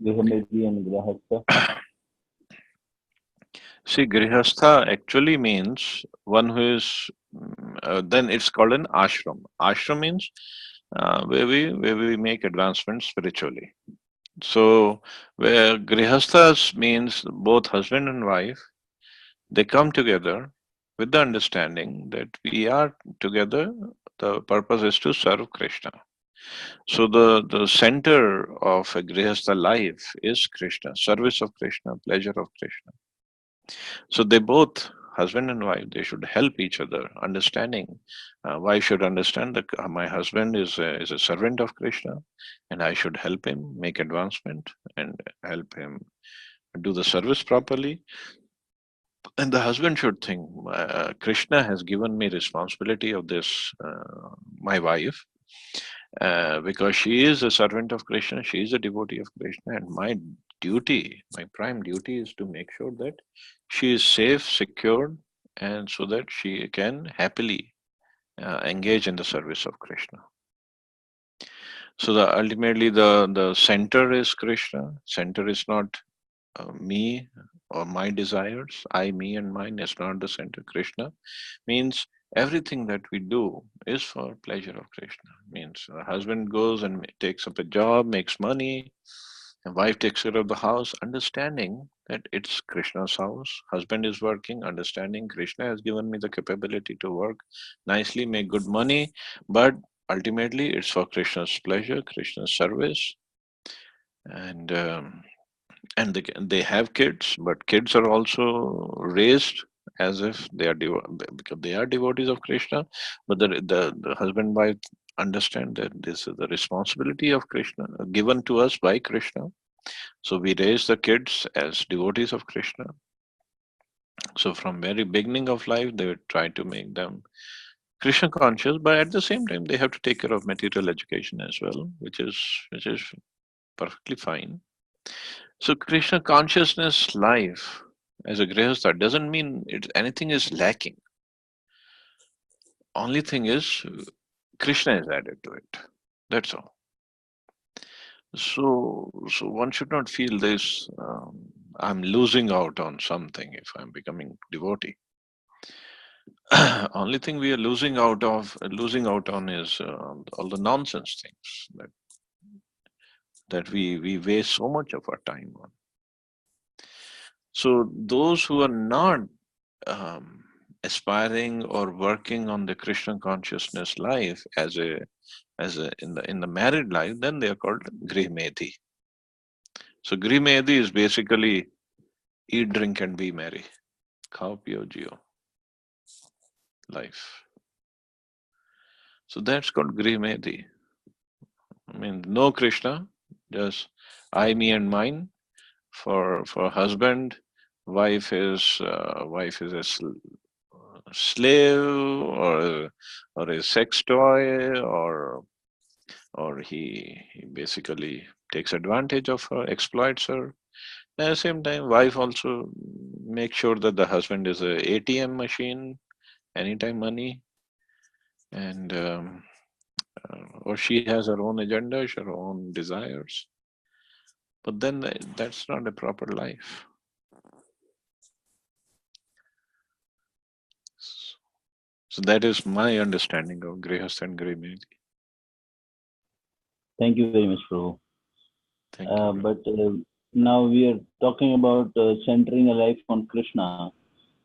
Vihmedi and Grahastha? See, Grihastha actually means one who is, then it's called an ashram. Ashram means where we make advancements spiritually. So, where Grihasthas means both husband and wife, they come together with the understanding that we are together, the purpose is to serve Krishna. So, the center of a Grihastha life is Krishna, service of Krishna, pleasure of Krishna. So they both, husband and wife, they should help each other. Understanding, wife should understand that my husband is a servant of Krishna, and I should help him make advancement and help him do the service properly. And the husband should think, Krishna has given me responsibility of this, my wife, because she is a servant of Krishna, she is a devotee of Krishna, and my duty, my prime duty is to make sure that she is safe, secured, and so that she can happily engage in the service of Krishna. So ultimately the center is Krishna. Center is not me or my desires. I, me, and mine is not the center. Krishna means everything that we do is for pleasure of Krishna. Means a husband goes and takes up a job, makes money, and wife takes care of the house, understanding that it's Krishna's house. Husband is working, understanding Krishna has given me the capability to work nicely, make good money, but ultimately it's for Krishna's pleasure, Krishna's service, and they have kids, but kids are also raised as if they are because they are devotees of Krishna, but the husband wife understand that this is the responsibility of Krishna given to us by Krishna. So we raise the kids as devotees of Krishna. So from very beginning of life, they would try to make them Krishna conscious, but at the same time, they have to take care of material education as well, which is perfectly fine. So Krishna consciousness life as a grihastha doesn't mean anything is lacking. Only thing is Krishna is added to it. That's all. So one should not feel this. I'm losing out on something if I'm becoming devotee. Only thing we are losing out on is all the nonsense things that we waste so much of our time on. So those who are not um, aspiring or working on the Krishna consciousness life as a in the married life, then they are called Grihmeti. So Grihmeti is basically eat, drink, and be merry. Khao pio jio life. So that's called Grihmeti. I mean, no Krishna, just I, me, and mine. For husband, wife is a slave or a sex toy or he basically takes advantage of her, exploits her. At the same time, wife also makes sure that the husband is a ATM machine, anytime money, and or she has her own agendas, her own desires. But then that's not a proper life. So that is my understanding of Grihastha and Grihmeti. Thank you very much, Prabhu. Thank you. But now we are talking about centering a life on Krishna.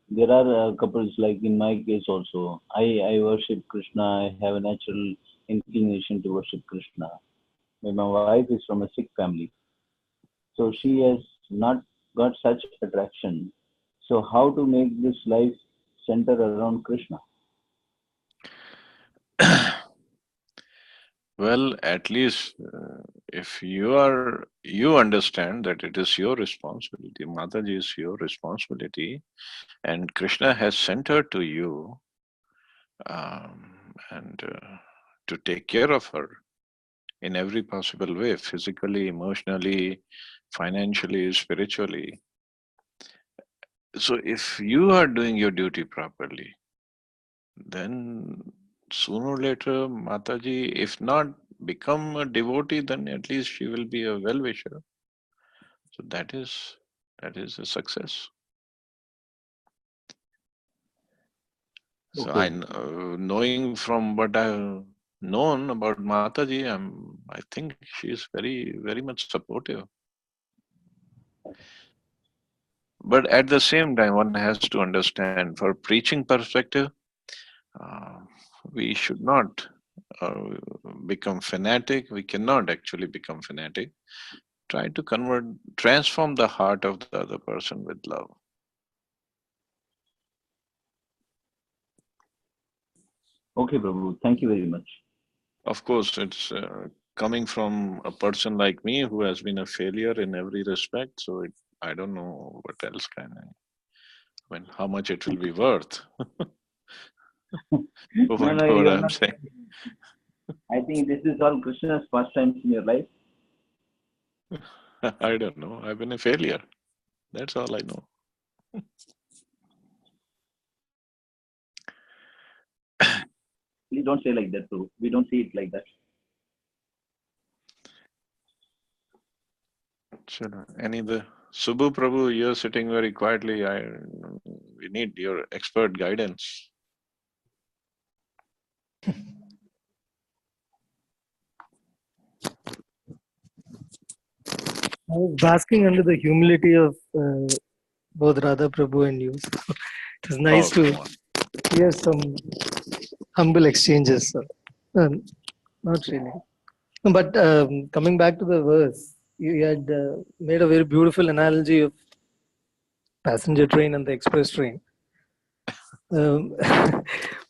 there are couples like in my case also. I worship Krishna. I have a natural inclination to worship Krishna. But my wife is from a Sikh family, so she has not got such attraction. So how to make this life center around Krishna? Well, at least if you understand that it is your responsibility, Mataji is your responsibility, and Krishna has sent her to you, and to take care of her in every possible way, physically, emotionally, financially, spiritually. So if you are doing your duty properly, then sooner or later, Mataji, if not become a devotee, then at least she will be a well-wisher. So that is a success. So Okay. knowing from what I've known about Mataji, I think she is very, very much supportive. But at the same time, one has to understand, for preaching perspective, uh, we should not uh, become fanatic. We cannot actually become fanatic. Try to transform the heart of the other person with love. Okay, Prabhu. Thank you very much. Of course, it's coming from a person like me who has been a failure in every respect. So I don't know what else can I mean, how much it will be worth. No, no, Whatever you are I'm not. saying. I think this is all Krishna's pastimes in your life. I don't know. I've been a failure. That's all I know. Please don't say like that, Prabhu. We don't see it like that. Sure. Any the Subbu Prabhu, you're sitting very quietly. We need your expert guidance. I was basking under the humility of both Radha Prabhu and you. So it was nice Oh, to come on. hear some humble exchanges. So, not really. But coming back to the verse, you had made a very beautiful analogy of passenger train and the express train. Um,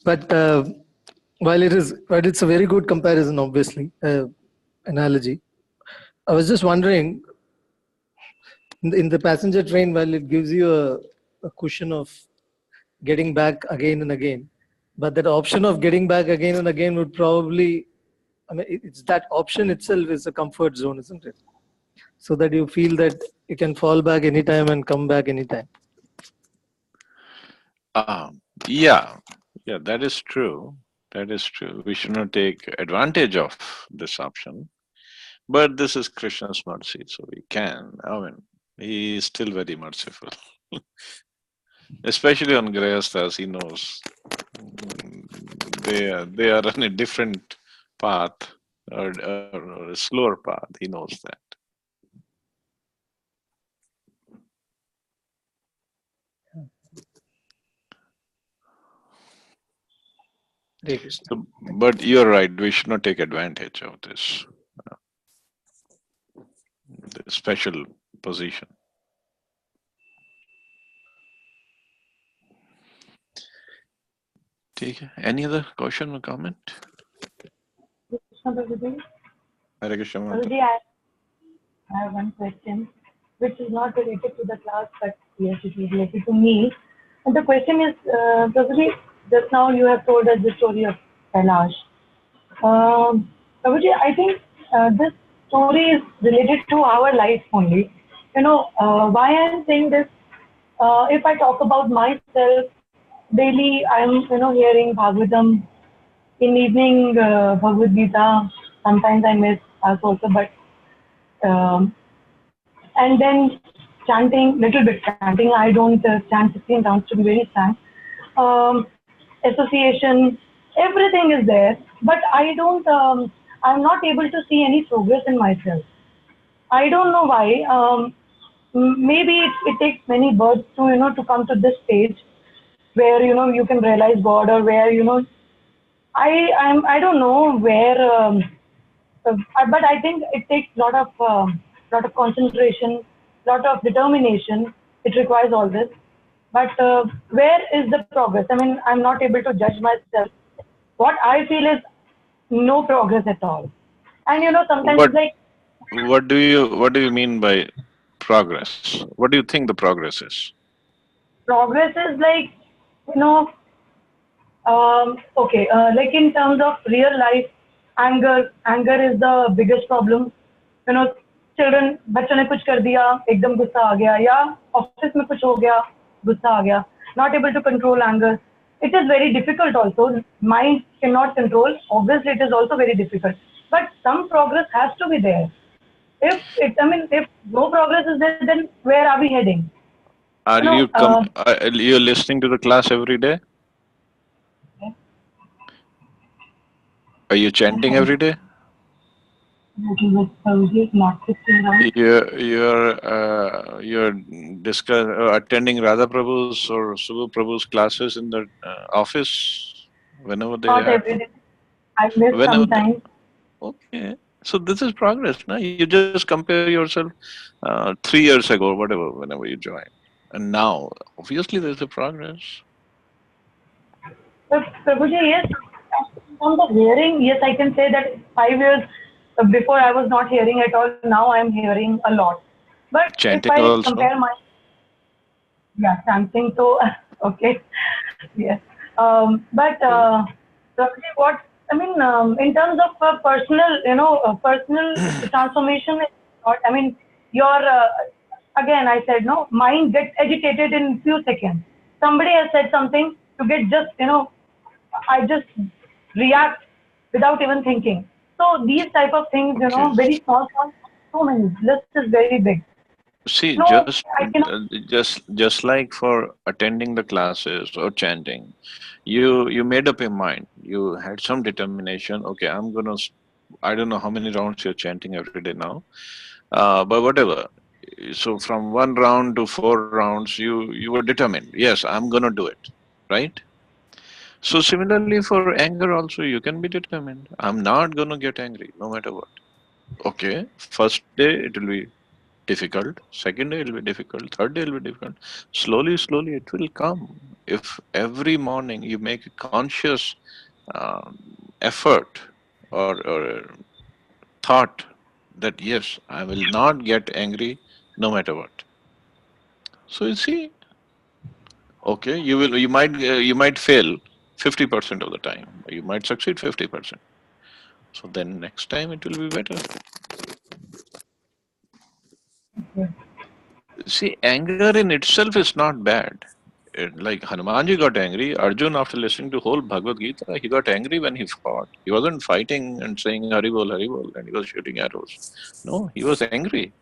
but while it's a very good comparison, obviously, analogy. I was just wondering, in the passenger train, while it gives you a cushion of getting back again and again, but that option of getting back again and again would probably, I mean, it's that option itself is a comfort zone, isn't it? So that you feel that you can fall back anytime and come back anytime. Yeah, yeah, that is true. That is true. We should not take advantage of this option. But this is Krishna's mercy, so we can. I mean, he is still very merciful. Especially on Grihasthas, he knows they are on a different path, or a slower path. He knows that. Hare Krishna. So, but you're right. We should not take advantage of this special position. Okay. Any other question or comment? Hare Krishna. Prabhuji, I have one question, which is not related to the class, but yes, it is related to me. And the question is, Prabhuji, just now you have told us the story of Kailash. Prabhuji, I think this story is related to our life only. Why I am saying this, if I talk about myself, daily I am, hearing Bhagavatam. In evening, Bhagavad Gita. Sometimes I miss us also, but um, and then chanting, little bit chanting. I don't chant 16 rounds to be very frank. Um, Association, everything is there, but I don't. I'm not able to see any progress in myself. I don't know why. Maybe it takes many births to to come to this stage. where you can realize God, or where I don't know where, but I think it takes lot of concentration, lot of determination. It requires all this. But where is the progress? I mean, I'm not able to judge myself. What I feel is no progress at all. And sometimes What it's like what do you mean by progress? What do you think the progress is? progress is like, you know, okay, like in terms of real life, anger is the biggest problem. Children, बच्चों ने कुछ कर दिया, एकदम गुस्सा आ गया, या office में कुछ हो गया, गुस्सा आ गया. Not able to control anger. It is very difficult also. Mind cannot control. Obviously, it is also very difficult. But some progress has to be there. If no progress is there, then where are we heading? Are You know, you listening to the class every day? Are you chanting every day? You're attending Radha Prabhu's or Subhu Prabhu's classes in the office whenever they not have. every day. I miss Whenever sometimes. okay, so this is progress. Now you just compare yourself 3 years ago, or whatever, whenever you join, and now obviously there's a progress. But Prabhuji, yes, in terms of hearing, yes, I can say that 5 years before I was not hearing at all. Now I am hearing a lot. But if Chanting I also. compare my, yeah, chanting, so okay, yes. But Prabhuji, what I mean, in terms of personal, personal transformation, is not, I mean, your again, I said no, mind gets agitated in few seconds. Somebody has said something, to get just I just react without even thinking. So these type of things, Okay. very small, so many. List is very big. See, No, I cannot. just like for attending the classes or chanting, you made up your mind. You had some determination. Okay, I don't know how many rounds you're chanting every day now, but whatever. So from 1 round to 4 rounds, you were determined. Yes, I'm gonna do it, right? So similarly for anger also, you can be determined. I'm not gonna get angry, no matter what. Okay, first day it will be difficult, second day it will be difficult, third day it will be difficult. Slowly it will come. If every morning you make a conscious effort or thought that yes, I will not get angry no matter what. So you see, okay, you might fail 50% of the time, you might succeed 50%. So then next time it will be better. See, anger in itself is not bad. Like Hanumanji got angry, Arjun, after listening to whole Bhagavad Gita, he got angry when he fought. He wasn't fighting and saying Hari Bol, and he was shooting arrows. No, he was angry.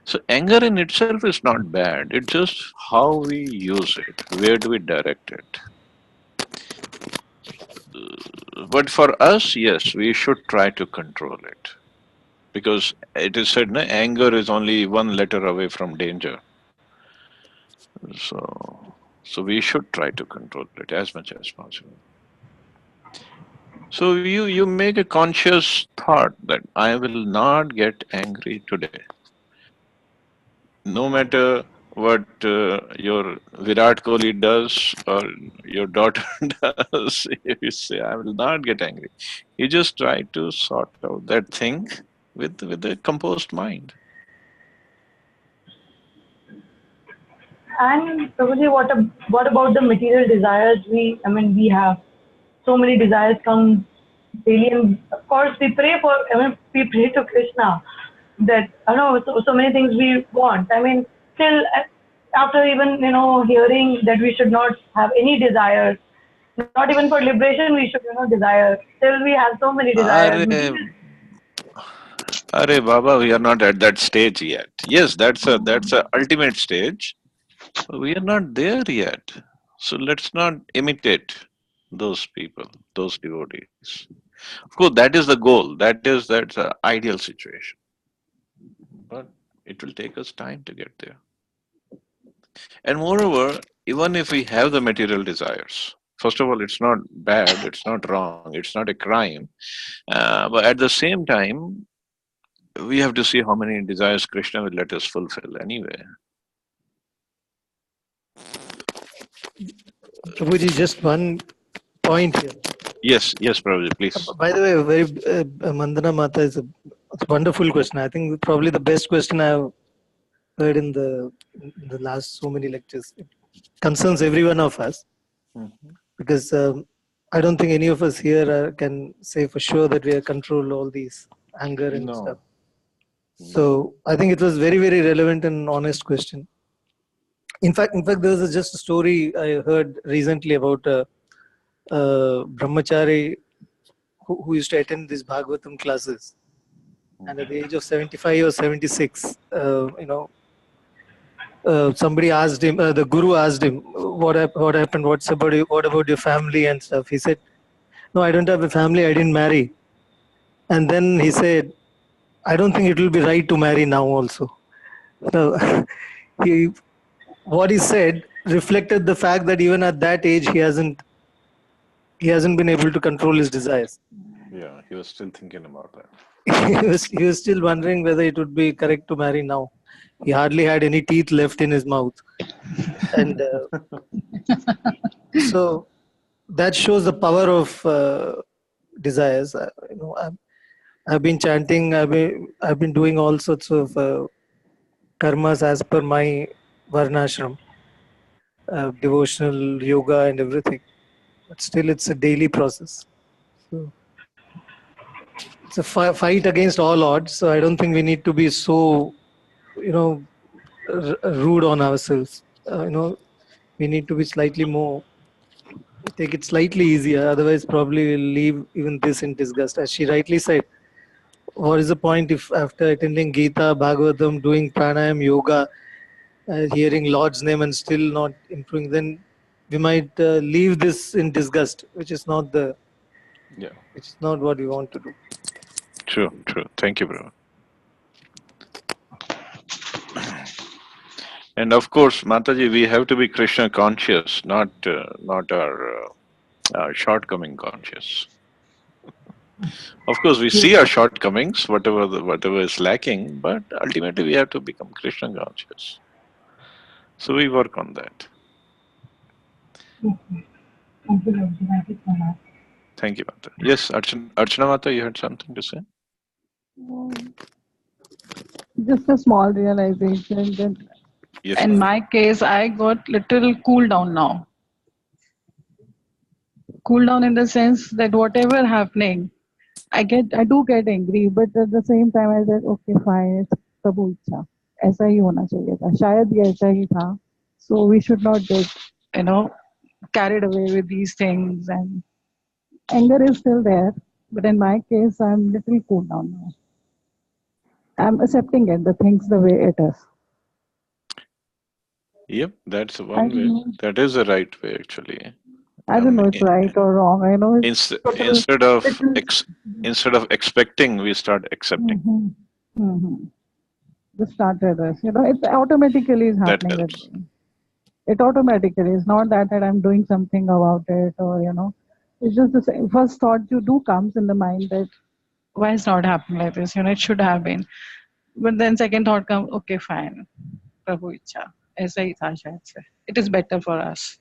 So anger in itself is not bad. It's just how we use it. Where do we direct it? But for us, yes, we should try to control it. Because it is said, no, anger is only one letter away from danger. So we should try to control it as much as possible. So you make a conscious thought that I will not get angry today, no matter what your Virat Kohli does or your daughter does. You say I will not get angry. You just try to sort out that thing with a composed mind. And probably what about the material desires we have? So many desires come daily, and of course we pray for. We pray to Krishna that so many things we want. Still after even hearing that we should not have any desires, not even for liberation we should desire. Still we have so many desires. Are, Baba, we are not at that stage yet. Yes, that's a ultimate stage. We are not there yet. So let's not imitate those people, those devotees. Of course, that is the goal. That's the ideal situation. But it will take us time to get there. And moreover, even if we have the material desires, first of all, it's not bad, it's not wrong, it's not a crime. But at the same time, we have to see how many desires Krishna will let us fulfill anyway. Prabhuji, just one point here. Yes, Prabhuji, please. By the way, very Mandana Mata is a wonderful question. I think probably the best question I've heard in the last so many lectures. It concerns every one of us because I don't think any of us here can say for sure that we control all these anger and stuff. So I think it was very, very relevant and honest question. In fact, there was just a story I heard recently about a brahmachari who used to attend these Bhagavatam classes, and at the age of 75 or 76, somebody asked him, the guru asked him, what happened? What about your family and stuff? He said, no, I don't have a family. I didn't marry. And then he said, I don't think it will be right to marry now also. So what he said reflected the fact that even at that age, he hasn't been able to control his desires. Yeah, he was still thinking about that. he was still wondering whether it would be correct to marry now. He hardly had any teeth left in his mouth. And so that shows the power of desires. I've been chanting, I've been doing all sorts of karmas as per my varnashram, devotional yoga and everything. But still it's a daily process. So it's a fight against all odds. So I don't think we need to be so, rude on ourselves. We need to be slightly more, take it slightly easier. Otherwise, probably we'll leave even this in disgust. As she rightly said, what is the point if after attending Gita, Bhagavatam, doing pranayam, yoga, hearing Lord's name and still not improving, then we might leave this in disgust, which is not what we want to do. True. Thank you, brother. And of course, Mataji, we have to be Krishna conscious, not our shortcoming conscious. Of course, we see our shortcomings, whatever is lacking, but ultimately we have to become Krishna conscious. So we work on that. Thank you so much. Thank you, Mata. Yes, Archana Mata, you had something to say? Just a small realization that Yes, in my case, I got little cool down now. Cool down in the sense that whatever happening, I do get angry, but at the same time I said, okay, fine, it's प्रभु इच्छा, ऐसा ही होना चाहिए था, शायद ये ऐसा ही था. So we should not get, carried away with these things, and anger is still there, but in my case, I'm little cool down now. I'm accepting it, the things the way it is. Yep, that's one way. That is the right way, actually. I don't know it's right or wrong. I know it's instead of expecting, we start accepting. This started us. It automatically is happening with me. It automatically is not that I'm doing something about it, or it's just the same. First thought you do comes in the mind that why is not happening like this? It should have been. But then second thought comes, okay, fine. Prabhu Icha. Aisa hi tha shayad se. It is better for us.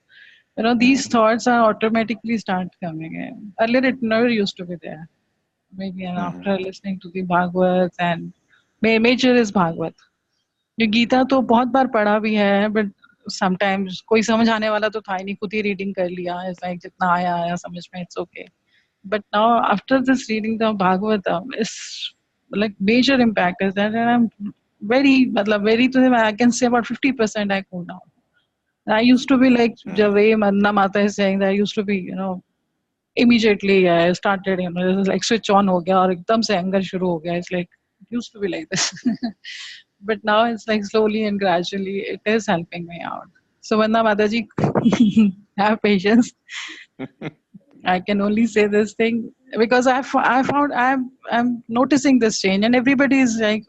These thoughts are automatically start coming in. Earlier it never used to be there. Maybe after listening to the Bhagavad, and major is Bhagavad. जो गीता तो बहुत बार पढ़ा भी है, but sometimes कोई समझ आने वाला तो था ही नहीं, खुद ही reading कर लिया, ऐसा जितना आया समझ में, it's okay. But now after this reading the Bhagavatam, is like major impact is that, and I'm very, I can say about 50% I cool down. I used to be like the way Mandana Mata is saying that I used to be, immediately I started, it was like switch on ho gaya, aur ekdam se anger shuru ho gaya. It's like, it used to be like this. But now it's like slowly and gradually, it is helping me out. So Mandana Mataji, have patience. I can only say this thing because I found I'm noticing this change, and everybody is like,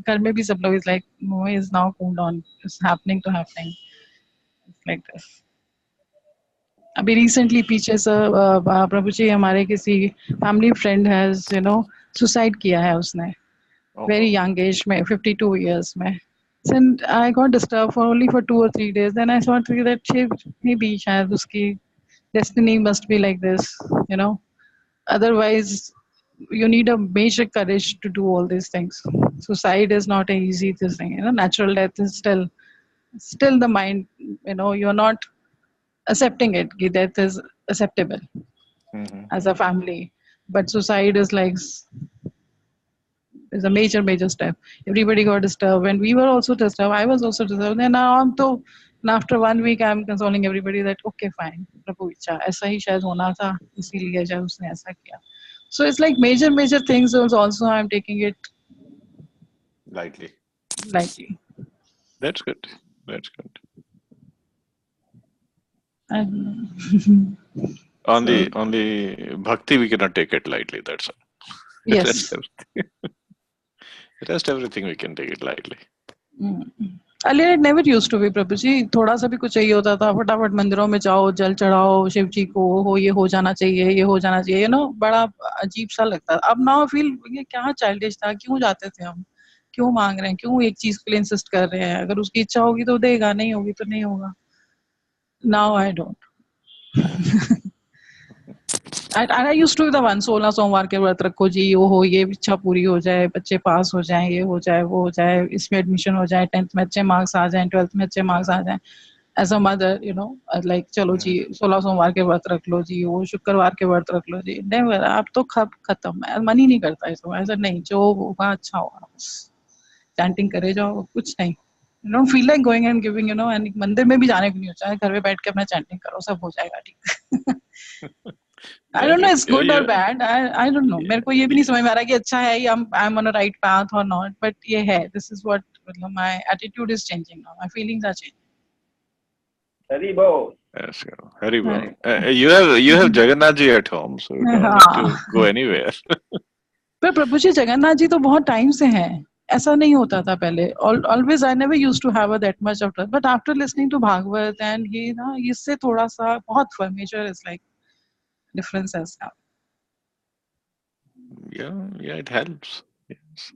घर में भी सब लोग is like, no, is now cooled on. It's happening to happening. It's like this. अभी recently पीछे से प्रभु जी हमारे किसी family friend has suicide किया है उसने very young age में 52 years में. And I got disturbed for only for 2 or 3 days. Then I thought that maybe शायद उसकी destiny must be like this, Otherwise, you need a major courage to do all these things. Suicide is not an easy thing. Natural death is still the mind. You're not accepting it. Death is acceptable as a family, but suicide is like is a major step. Everybody got disturbed, and we were also disturbed. I was also disturbed. And after 1 week, I'm consoling everybody that okay, fine, प्रभु इच्छा ऐसा ही शायद होना था, इसीलिए शायद उसने ऐसा किया. So it's like major things. Also, I'm taking it lightly. That's good. Only bhakti we cannot take it lightly. That's all. Yes. Rest everything we can take it lightly. Earlier it never used to be, प्रभु जी. थोड़ा सा भी कुछ चाहिए होता था, फटाफट मंदिरों में जाओ, जल चढ़ाओ शिव जी को, ये हो जाना चाहिए, बड़ा अजीब सा लगता. अब now I feel ये क्या childish था, क्यों जाते थे हम, क्यों मांग रहे हैं, क्यों एक चीज के लिए इंसिस्ट कर रहे हैं. अगर उसकी इच्छा होगी तो देगा, नहीं होगी तो नहीं होगा. Now I don't. I used to be the one, 16 सोमवार के व्रत रखो जी, ये इच्छा पूरी हो जाए, बच्चे पास हो जाएं, ये हो जाए, वो हो जाए, इसमें एडमिशन हो जाए, 10th में अच्छे मार्क्स आ जाएं, 12th में अच्छे मार्क्स आ जाएं. As a mother, like चलो जी 16 सोमवार के व्रत रख लो जी, वो शुक्रवार के व्रत रख लो जी. Never. अब तो खत्म, मन ही नहीं करता इसको. ऐसा नहीं, जो होगा अच्छा होगा, चैंटिंग करे जाओ, कुछ नहीं. You don't feel like going and giving, and मंदिर में भी जाने को नहीं होता है, घर में बैठ के अपना चैंटिंग करो, सब हो जाएगा ठीक. I don't know it's good or bad. I don't know. मेरे को ये भी नहीं समझ में आ रहा कि अच्छा है, I'm on a right path or not. But ये है. This is what my attitude is changing now. My feelings are changing. Haribo. Yes, Haribo. You have Jagannath ji at home, so you don't need to go anywhere. पर प्रभु जी जगन्नाथ जी तो बहुत time से हैं. ऐसा नहीं होता था पहले. Always I never used to have that much of trust. But after listening to Bhagavad and इससे थोड़ा सा बहुत major is like differences now. Yeah, it helps. Yes.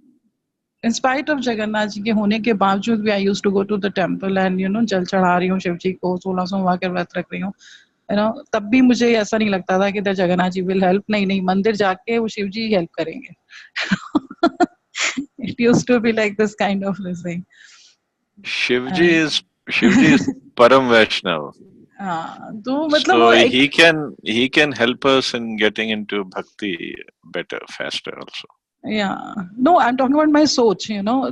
In spite of Jagannath जी के होने के बावजूद भी I used to go to the temple and जल चढ़ा रही हूँ शिव जी को, 16 सोमवार के व्रत रख रही हूँ, तब भी मुझे ऐसा नहीं लगता था कि जगन्नाथ जी will help. नहीं, मंदिर जाके वो शिव जी हेल्प करेंगे. It used to be like this kind of thing. Shivji is Param Vaishnav. तो so he can help us in getting into bhakti better, faster also. Yeah. No, I'm talking about my soch,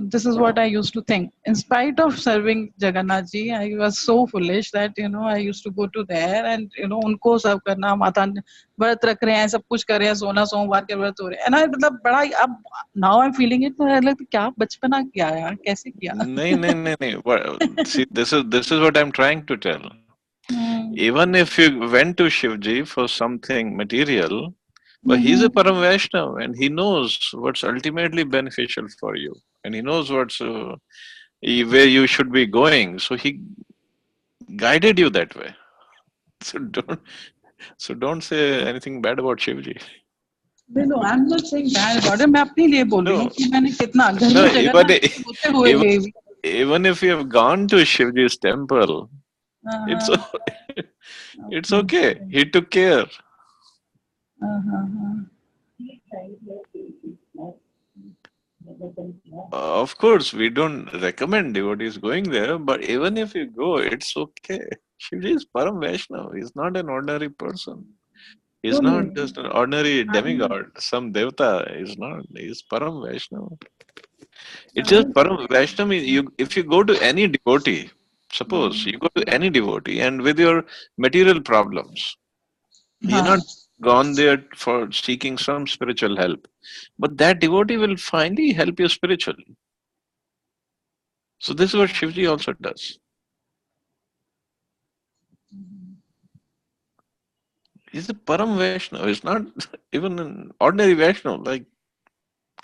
this is what I used to think. In spite of serving Jagannath ji, I was so foolish that, I used to go to there and, उनको सब करना, माता व्रत रख रहे हैं, सब कुछ कर रहे हैं, 16 सोमवार के व्रत हो रहे हैं. And I मतलब बड़ा अब now I'm feeling it, like क्या बचपना किया यार, कैसे किया? नहीं. See, this is what I'm trying to tell. Even if you went to Shivji for something material, but he's a Param Vaishnav and he knows what's ultimately beneficial for you, and he knows what's where you should be going. So he guided you that way. So don't say anything bad about Shivji. No, I'm not saying bad about it. मैं अपने लिए बोल रही हूँ कि मैंने कितना घर में जगन्नाथ होते हुए even if you have gone to Shivji's temple, it's okay. He took care. Of course, we don't recommend devotees going there, but even if you go, it's okay. Shivji is Param Vaishnav. He's not an ordinary person. He's not just an ordinary demigod, some devata. He's not. He's Param Vaishnav. It's just Param Vaishnav. If you go to any devotee, suppose you go to any devotee and with your material problems, he's not gone there for seeking some spiritual help, but that devotee will finally help you spiritually. So this is what Shivji also does. He's a Param Vaishnava. It's not even an ordinary Vaishnava like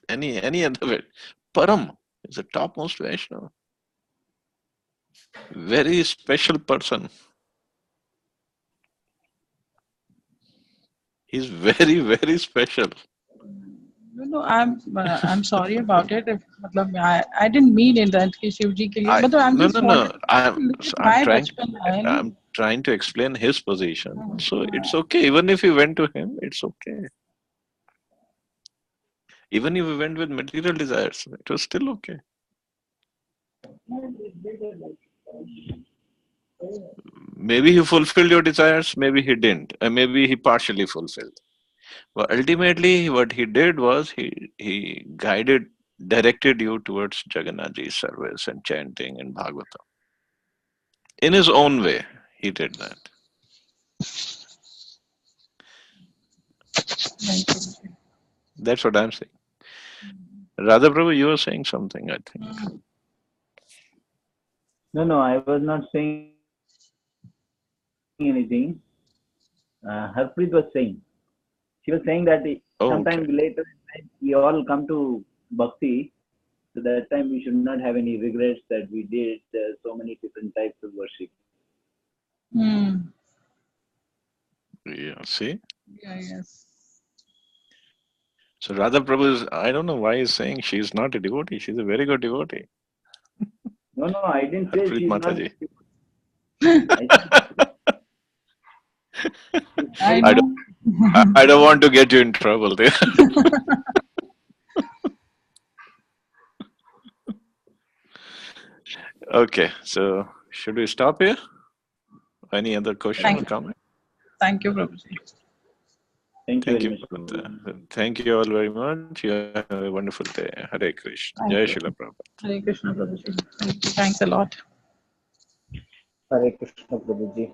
any other way. Param is the topmost Vaishnava. Very special person. He's very, very special. No, I'm sorry about it. If, I didn't mean it that कि शिव जी के लिए. I'm No, just no, no. wanted to look at my bachpan. I'm trying to explain his position. So it's okay. Even if you went to him, it's okay. Even if you went with material desires, it was still okay. Maybe he fulfilled your desires, maybe he didn't. Maybe he partially fulfilled. But ultimately, what he did was he directed you towards Jagannathji's service and chanting and Bhagavatam. In his own way, he did that. That's what I'm saying. Radha Prabhu, you were saying something, I think. No, I was not saying anything. Harpreet was saying. She was saying that sometime later we all come to bhakti. So that time we should not have any regrets that we did so many different types of worship. Yeah, see? Yeah, yes. So Radha Prabhu is, I don't know why he's saying she's not a devotee. She's a very good devotee. No, I didn't say she's not. I don't want to get you in trouble there. Okay, so should we stop here? Any other question or comment? Thank you, Prabhuji. Thank you. Thank you all very much. You have a wonderful day. Hare Krishna. Jai Srila Prabhupada. Hare Krishna, Prabhuji. Thanks a lot. Hare Krishna, Prabhuji.